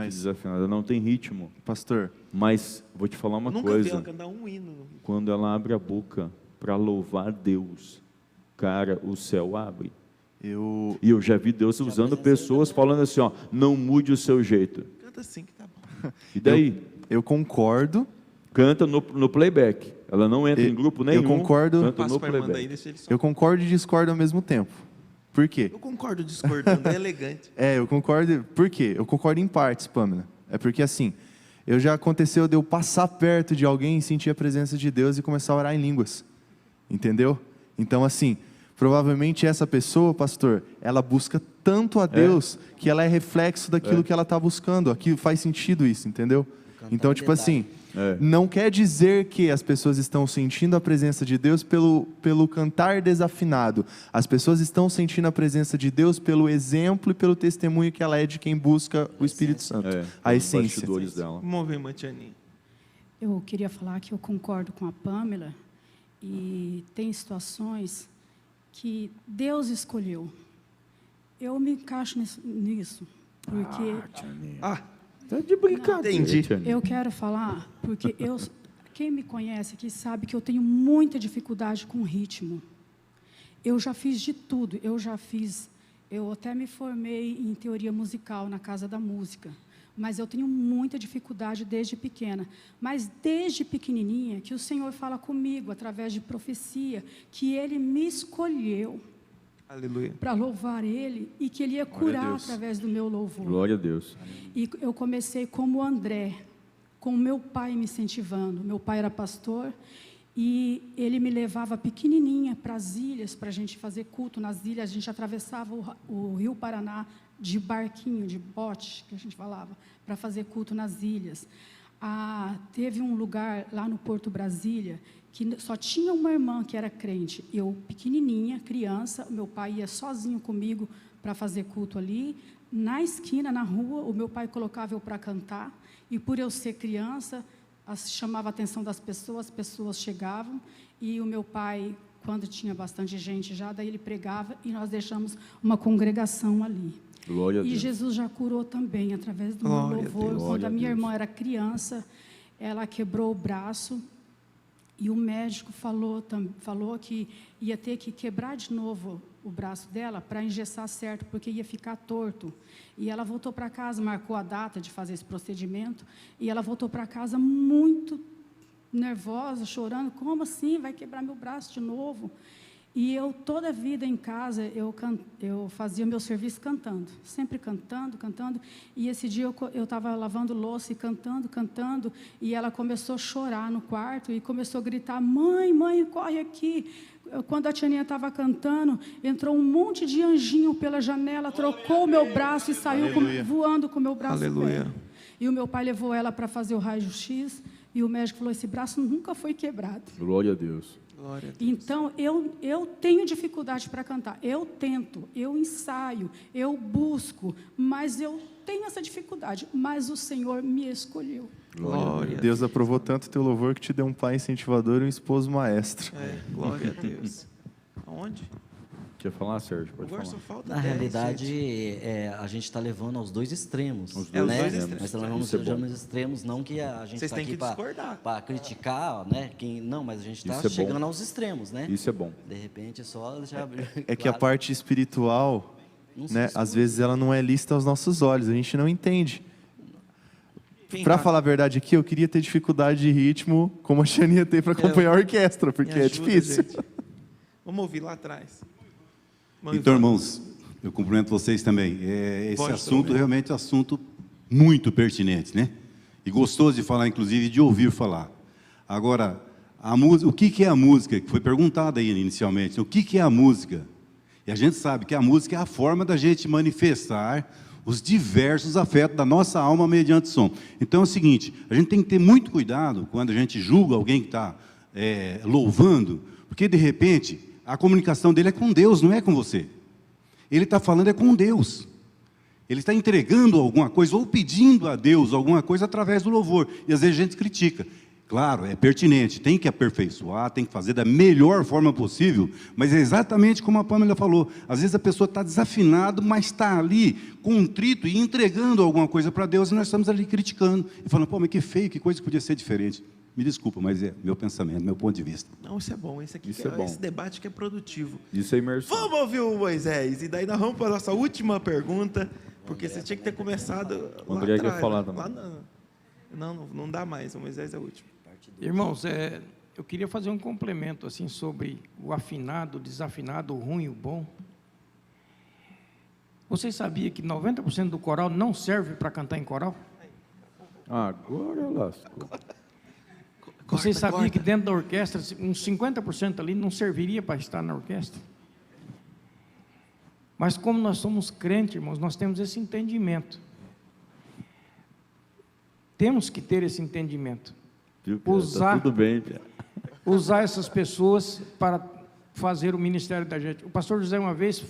desafinada, ela não tem ritmo. Pastor, mas vou te falar uma coisa. Vi ela cantar um hino. Quando ela abre a boca para louvar Deus, cara, o céu abre. E eu já vi Deus usando pessoas falando assim, ó, não mude o seu jeito. Canta assim que tá bom. E daí? Eu concordo. Canta no playback. Ela não entra em grupo nenhum. Eu concordo. Canta no playback. Aí, eu concordo e discordo ao mesmo tempo. Por quê? Eu concordo discordando, é elegante. Eu concordo. Por quê? Eu concordo em partes, Pâmela. É porque assim, já aconteceu de eu passar perto de alguém e sentir a presença de Deus e começar a orar em línguas. Entendeu? Então, assim, provavelmente essa pessoa, pastor, ela busca tanto a Deus que ela é reflexo daquilo que ela está buscando. Aqui faz sentido isso, entendeu? Então, tipo assim, não quer dizer que as pessoas estão sentindo a presença de Deus pelo cantar desafinado. As pessoas estão sentindo a presença de Deus pelo exemplo e pelo testemunho que ela é de quem busca o Espírito Santo. A essência. Dela. Vamos ver, Matiani. Eu queria falar que eu concordo com a Pâmela e tem situações que Deus escolheu. Eu me encaixo nisso, porque... Tá de brincadeira. Entendi. Eu quero falar, porque quem me conhece aqui sabe que eu tenho muita dificuldade com ritmo. Eu já fiz de tudo, eu até me formei em teoria musical na Casa da Música, mas eu tenho muita dificuldade desde pequena. Mas desde pequenininha que o Senhor fala comigo, através de profecia, que Ele me escolheu para louvar Ele e que Ele ia curar através do meu louvor. Glória a Deus. E eu comecei como André, com meu pai me incentivando. Meu pai era pastor e ele me levava pequenininha para as ilhas, para a gente fazer culto nas ilhas. A gente atravessava o Rio Paraná de barquinho, de bote, que a gente falava, para fazer culto nas ilhas. Teve um lugar lá no Porto Brasília que só tinha uma irmã que era crente. Eu, pequenininha, criança, meu pai ia sozinho comigo para fazer culto ali. Na esquina, na rua, o meu pai colocava eu para cantar. E por eu ser criança, chamava a atenção das pessoas, as pessoas chegavam. E o meu pai, quando tinha bastante gente já, daí ele pregava e nós deixamos uma congregação ali. Glória a Deus. E Jesus já curou também, através do meu louvor. Quando a minha irmã era criança, ela quebrou o braço. E o médico falou que ia ter que quebrar de novo o braço dela para engessar certo, porque ia ficar torto. E ela voltou para casa, marcou a data de fazer esse procedimento, e ela voltou para casa muito nervosa, chorando. Como assim? Vai quebrar meu braço de novo? E eu, toda a vida em casa, eu fazia meu serviço cantando, sempre cantando. E esse dia eu estava lavando louça e cantando, e ela começou a chorar no quarto e começou a gritar: mãe, corre aqui. Quando a Tianinha estava cantando, entrou um monte de anjinho pela janela, trocou o meu braço e saiu voando com o meu braço. Aleluia. E o meu pai levou ela para fazer o raio-x, e o médico falou: esse braço nunca foi quebrado. Glória a Deus. Glória a Deus. Então, eu tenho dificuldade para cantar. Eu tento, eu ensaio, eu busco, mas eu tenho essa dificuldade. Mas o Senhor me escolheu. Glória a Deus aprovou tanto o teu louvor que te deu um pai incentivador e um esposo maestro. Glória a Deus. Aonde? Quer falar, Sérgio? Pode Agora falar. só falta Na 10, realidade, gente. a gente está levando aos dois extremos. Os dois né? extremos. Mas nós Isso é vamos bom. nos extremos, não que a gente Vocês está têm aqui que discordar. para criticar, né? Não, mas a gente está Isso é bom. chegando aos extremos, né? Isso é bom. De repente, só já... É que a parte espiritual, Não se né, discute. às vezes ela não é lista aos nossos olhos, a gente não entende. Quem Para tá- falar a verdade aqui, eu queria ter dificuldade de ritmo, como a Xaninha tem para acompanhar a orquestra, Me porque é ajuda, difícil. gente. Vamos ouvir lá atrás. Então, irmãos, eu cumprimento vocês também. Esse Pode assunto também. realmente é um assunto muito pertinente, né? E gostoso de falar, inclusive, de ouvir falar. Agora, a música, o que é a música? Que foi perguntado aí inicialmente. O que é a música? E a gente sabe que a música é a forma da gente manifestar os diversos afetos da nossa alma mediante som. Então é o seguinte, a gente tem que ter muito cuidado quando a gente julga alguém que está louvando, porque de repente a comunicação dele é com Deus, não é com você. Ele está falando com Deus. Ele está entregando alguma coisa ou pedindo a Deus alguma coisa através do louvor. E às vezes a gente critica. Claro, é pertinente, tem que aperfeiçoar, tem que fazer da melhor forma possível, mas é exatamente como a Pamela falou. Às vezes a pessoa está desafinada, mas está ali, contrito e entregando alguma coisa para Deus, e nós estamos ali criticando. E falando: pô, mas que feio, que coisa que podia ser diferente. Me desculpa, mas é meu pensamento, meu ponto de vista. Não, isso é bom. Esse aqui Isso é bom. esse debate que é produtivo. Isso é imersão. Vamos ouvir o Moisés. E daí nós vamos para a nossa última pergunta, porque você tinha que ter começado O lá André quer atrás, falar né? também. Lá não dá mais, o Moisés é o último. Irmãos, eu queria fazer um complemento assim sobre o afinado, o desafinado, o ruim e o bom. Vocês sabiam que 90% do coral não serve para cantar em coral? Agora lascou. Vocês sabiam que dentro da orquestra, uns 50% ali não serviria para estar na orquestra? Mas como nós somos crentes, irmãos, nós temos esse entendimento. Temos que ter esse entendimento. Viu, Usar- tá tudo bem, Pia. Usar essas pessoas para fazer o ministério da gente. O pastor José, uma vez,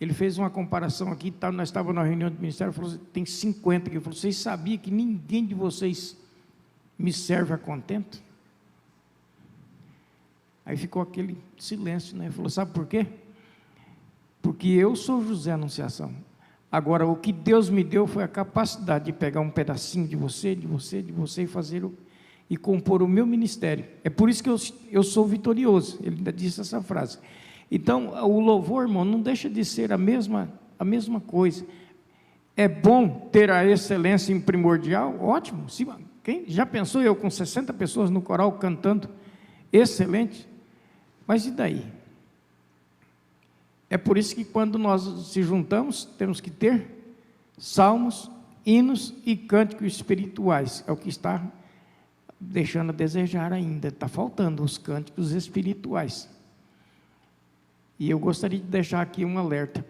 ele fez uma comparação aqui, nós estávamos na reunião do ministério, falou assim, tem 50 aqui. Ele falou: vocês sabiam que ninguém de vocês me serve a contento? Aí ficou aquele silêncio, né? Ele falou: sabe por quê? Porque eu sou José Anunciação. Agora, o que Deus me deu foi a capacidade de pegar um pedacinho de você e fazer e compor o meu ministério. É por isso que eu sou vitorioso. Ele ainda disse essa frase. Então, o louvor, irmão, não deixa de ser a mesma coisa. É bom ter a excelência em primordial? Ótimo. Quem já pensou eu com 60 pessoas no coral cantando? Excelente. Mas e daí? É por isso que quando nós se juntamos, temos que ter salmos, hinos e cânticos espirituais. É o que está deixando a desejar ainda. Está faltando os cânticos espirituais. E eu gostaria de deixar aqui um alerta.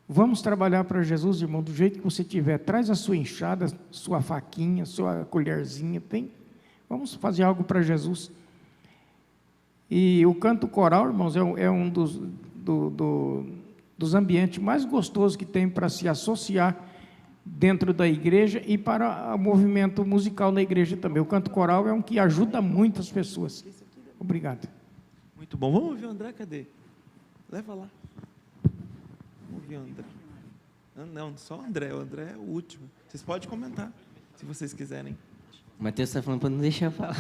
Vamos trabalhar para Jesus, irmão, do jeito que você tiver. Traz a sua enxada, sua faquinha, sua colherzinha. Vamos fazer algo para Jesus. E o canto coral, irmãos, é um dos ambientes mais gostosos que tem para se associar dentro da igreja e para o movimento musical na igreja também. O canto coral é um que ajuda muitas pessoas. Obrigado. Muito bom. Vamos ouvir o André, cadê? Leva lá. Vamos ouvir o André. Não, só o André é o último. Vocês podem comentar, se vocês quiserem. O Matheus está falando para não deixar eu falar.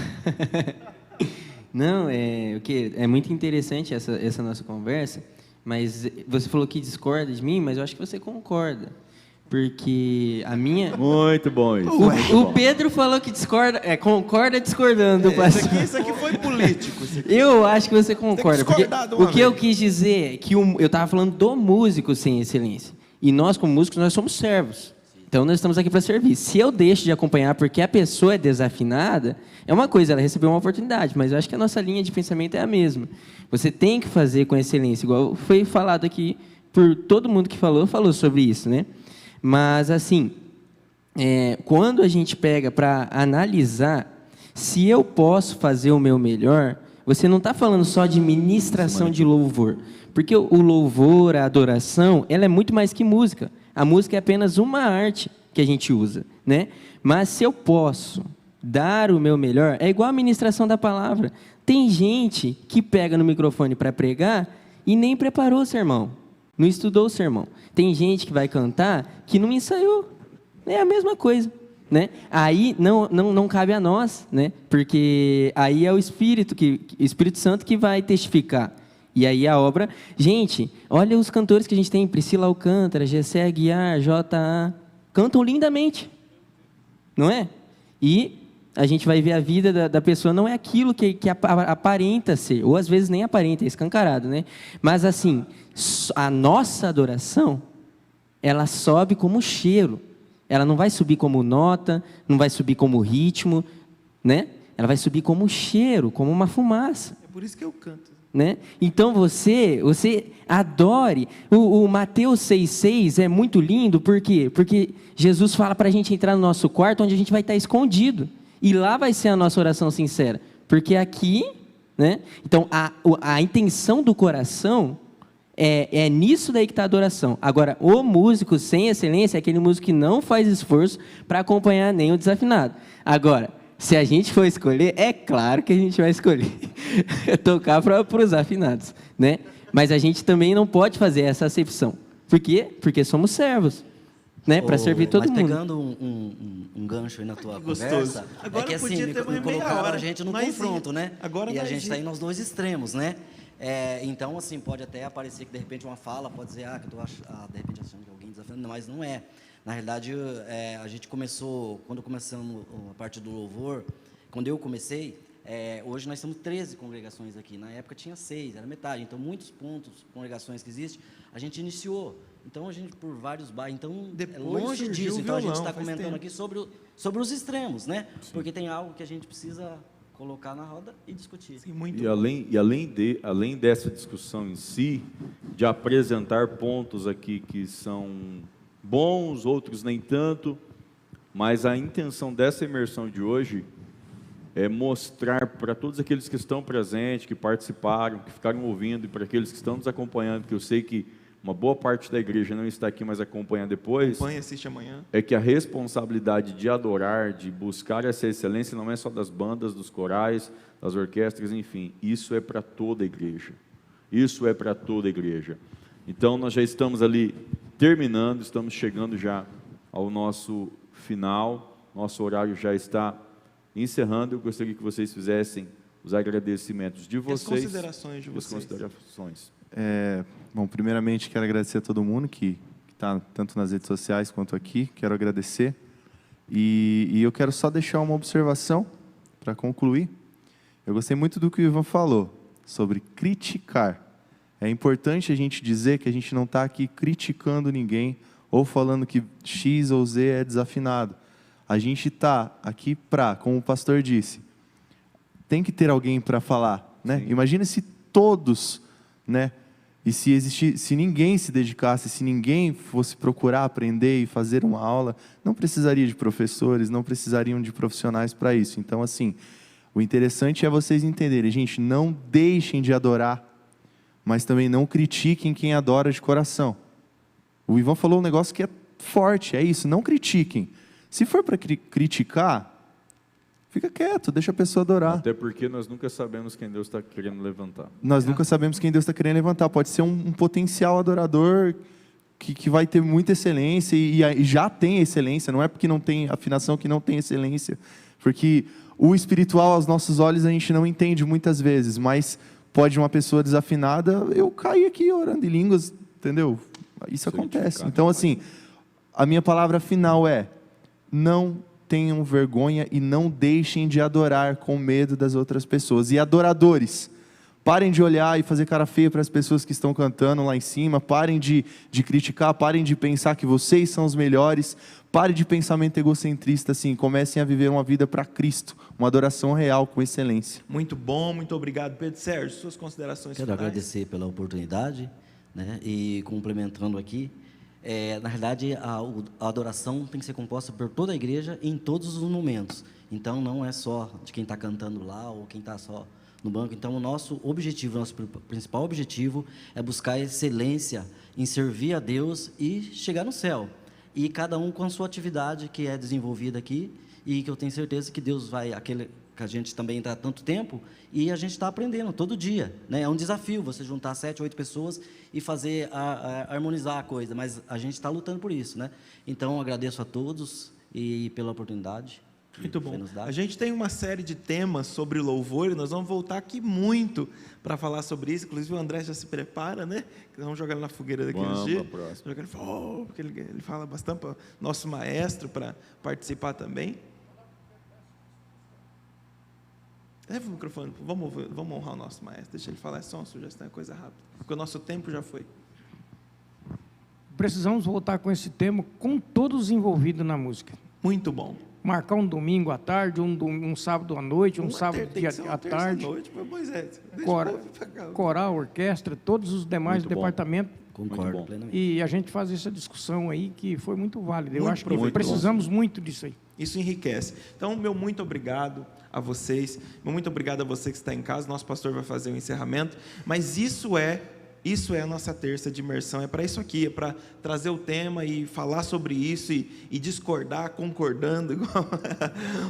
Não, é muito interessante essa nossa conversa, mas você falou que discorda de mim, mas eu acho que você concorda. Porque a minha... Muito bom isso. O Pedro falou que discorda, concorda discordando. Isso aqui foi polêmico. político. Isso aqui. Eu acho que você concorda. Porque discordar de uma o que eu vez. quis dizer é que eu estava falando do músico sem excelência. E nós, como músicos, nós somos servos. Então, nós estamos aqui para servir. Se eu deixo de acompanhar porque a pessoa é desafinada, é uma coisa, ela recebeu uma oportunidade, mas eu acho que a nossa linha de pensamento é a mesma. Você tem que fazer com excelência, igual foi falado aqui por todo mundo que falou sobre isso, né? Mas, assim, quando a gente pega para analisar, se eu posso fazer o meu melhor, você não está falando só de ministração de louvor, porque o louvor, a adoração, ela é muito mais que música. A música é apenas uma arte que a gente usa, né? Mas se eu posso dar o meu melhor, é igual a ministração da palavra. Tem gente que pega no microfone para pregar e nem preparou o sermão, não estudou o sermão. Tem gente que vai cantar que não ensaiou. É a mesma coisa, né? Aí não cabe a nós, né? Porque aí é o Espírito Santo que vai testificar. E aí a obra... Gente, olha os cantores que a gente tem. Priscila Alcântara, Gessé Aguiar, J.A. Cantam lindamente. Não é? E a gente vai ver a vida da pessoa. Não é aquilo que aparenta ser. Ou às vezes nem aparenta, é escancarado, né? Mas assim, a nossa adoração, ela sobe como cheiro. Ela não vai subir como nota, não vai subir como ritmo, né? Ela vai subir como cheiro, como uma fumaça. É por isso que eu canto. Né? Então você adore. O Mateus 6,6 é muito lindo, por quê? Porque Jesus fala para a gente entrar no nosso quarto, onde a gente vai estar escondido, e lá vai ser a nossa oração sincera, porque aqui, né? Então a intenção do coração é nisso daí que está a adoração. Agora, o músico sem excelência é aquele músico que não faz esforço para acompanhar nem o desafinado. Agora, se a gente for escolher, é claro que a gente vai escolher tocar para os afinados, né? Mas a gente também não pode fazer essa acepção. Por quê? Porque somos servos, né? Para servir todo mundo. Mas pegando um gancho aí na tua conversa, agora é que assim, me colocaram a gente no confronto, né? Agora e a gente está aí nos dois extremos, né? Então, assim, pode até aparecer que, de repente, uma fala pode dizer, que eu estou, de repente, achando que alguém desafiando, mas não é. Na realidade, a gente começou, quando começamos a parte do louvor, quando eu comecei, hoje nós temos 13 congregações aqui. Na época tinha 6, era metade. Então, muitos pontos, congregações que existem, a gente iniciou. Então, a gente, por vários bairros, então, longe disso. Então, a gente está comentando aqui sobre os extremos, né? Sim. Porque tem algo que a gente precisa colocar na roda e discutir. Sim, além dessa discussão em si, de apresentar pontos aqui que são bons, outros nem tanto, mas a intenção dessa imersão de hoje é mostrar para todos aqueles que estão presentes, que participaram, que ficaram ouvindo, e para aqueles que estão nos acompanhando, que eu sei que uma boa parte da igreja não está aqui, mas acompanha depois, assiste amanhã, é que a responsabilidade de adorar, de buscar essa excelência, não é só das bandas, dos corais, das orquestras, enfim, isso é para toda a igreja. Isso é para toda a igreja. Então, nós já estamos ali terminando, estamos chegando já ao nosso final, nosso horário já está encerrando. Eu gostaria que vocês fizessem os agradecimentos de vocês. As considerações de vocês. As considerações. Bom, primeiramente, quero agradecer a todo mundo que está tanto nas redes sociais quanto aqui. Quero agradecer. E eu quero só deixar uma observação para concluir. Eu gostei muito do que o Ivan falou sobre criticar. É importante a gente dizer que a gente não está aqui criticando ninguém ou falando que X ou Z é desafinado. A gente está aqui para, como o pastor disse, tem que ter alguém para falar, né? Imagina se todos, né? E se ninguém se dedicasse, se ninguém fosse procurar aprender e fazer uma aula, não precisaria de professores, não precisariam de profissionais para isso. Então, assim, o interessante é vocês entenderem, gente, não deixem de adorar, mas também não critiquem quem adora de coração. O Ivan falou um negócio que é forte, é isso, não critiquem. Se for para criticar, fica quieto, deixa a pessoa adorar. Até porque nós nunca sabemos quem Deus está querendo levantar. Nós nunca sabemos quem Deus está querendo levantar. Pode ser um potencial adorador que vai ter muita excelência e já tem excelência. Não é porque não tem afinação que não tem excelência. Porque o espiritual, aos nossos olhos, a gente não entende muitas vezes, mas pode uma pessoa desafinada, eu cair aqui orando em línguas, entendeu? Isso acontece. Então, assim, a minha palavra final é: não tenham vergonha e não deixem de adorar com medo das outras pessoas. E adoradores, parem de olhar e fazer cara feia para as pessoas que estão cantando lá em cima, parem de criticar, parem de pensar que vocês são os melhores, parem de pensamento egocentrista, assim, comecem a viver uma vida para Cristo, uma adoração real com excelência. Muito bom, muito obrigado, Pedro Sérgio. Suas considerações Quero finais? agradecer pela oportunidade, né, e complementando aqui, na verdade, a adoração tem que ser composta por toda a igreja em todos os momentos. Então, não é só de quem está cantando lá ou quem está só no banco. Então, o nosso objetivo, nosso principal objetivo é buscar excelência em servir a Deus e chegar no céu. E cada um com a sua atividade que é desenvolvida aqui e que eu tenho certeza que Deus vai, aquele que a gente também está há tanto tempo, e a gente está aprendendo todo dia, né? É um desafio você juntar 7, 8 pessoas e fazer, harmonizar a coisa, mas a gente está lutando por isso, né? Então, agradeço a todos e pela oportunidade. Muito bom. A gente tem uma série de temas sobre louvor e nós vamos voltar aqui muito para falar sobre isso. Inclusive o André já se prepara, né? Vamos jogar ele na fogueira daqueles dias. Porque ele fala bastante para nosso maestro para participar também. Leva o microfone, vamos honrar o nosso maestro. Deixa ele falar, é só uma sugestão, é coisa rápida. Porque o nosso tempo já foi. Precisamos voltar com esse tema com todos envolvidos na música. Muito bom. Marcar um domingo à tarde, um sábado à noite, um sábado à tarde. Coral, orquestra, todos os demais departamentos. Concordo plenamente. E a gente fazer essa discussão aí que foi muito válida. Eu acho que precisamos muito disso aí. Isso enriquece. Então, meu muito obrigado a vocês. Meu muito obrigado a você que está em casa. Nosso pastor vai fazer o encerramento. Mas isso é a nossa terça de imersão, é para isso aqui, é para trazer o tema e falar sobre isso e discordar, concordando, igual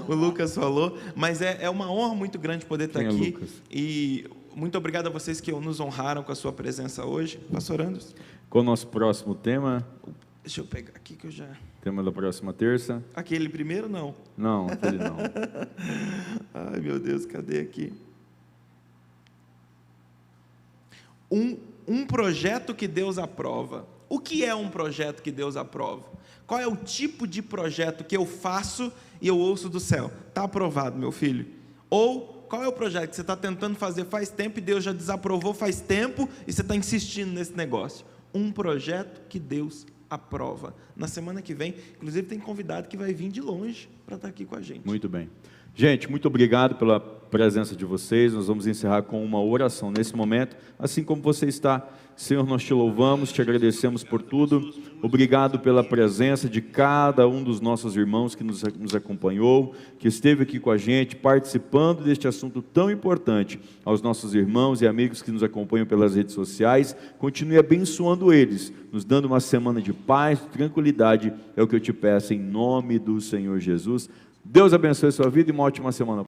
o Lucas falou, mas é uma honra muito grande poder estar aqui, Lucas? E muito obrigado a vocês que nos honraram com a sua presença hoje. Pastor Anderson. Com o nosso próximo tema? Deixa eu pegar aqui que eu já... Tema da próxima terça? Aquele primeiro, não. Não, aquele não. Ai, meu Deus, cadê aqui? Um projeto que Deus aprova. O que é um projeto que Deus aprova? Qual é o tipo de projeto que eu faço e eu ouço do céu? Está aprovado, meu filho. Ou qual é o projeto que você está tentando fazer faz tempo e Deus já desaprovou faz tempo e você está insistindo nesse negócio? Um projeto que Deus aprova. Na semana que vem, inclusive tem convidado que vai vir de longe para estar aqui com a gente. Muito bem. Gente, muito obrigado pela presença de vocês. Nós vamos encerrar com uma oração nesse momento. Assim como você está, Senhor, nós te louvamos, te agradecemos por tudo. Obrigado pela presença de cada um dos nossos irmãos que nos acompanhou, que esteve aqui com a gente, participando deste assunto tão importante. Aos nossos irmãos e amigos que nos acompanham pelas redes sociais, continue abençoando eles, nos dando uma semana de paz, tranquilidade. É o que eu te peço em nome do Senhor Jesus. Deus abençoe a sua vida e uma ótima semana.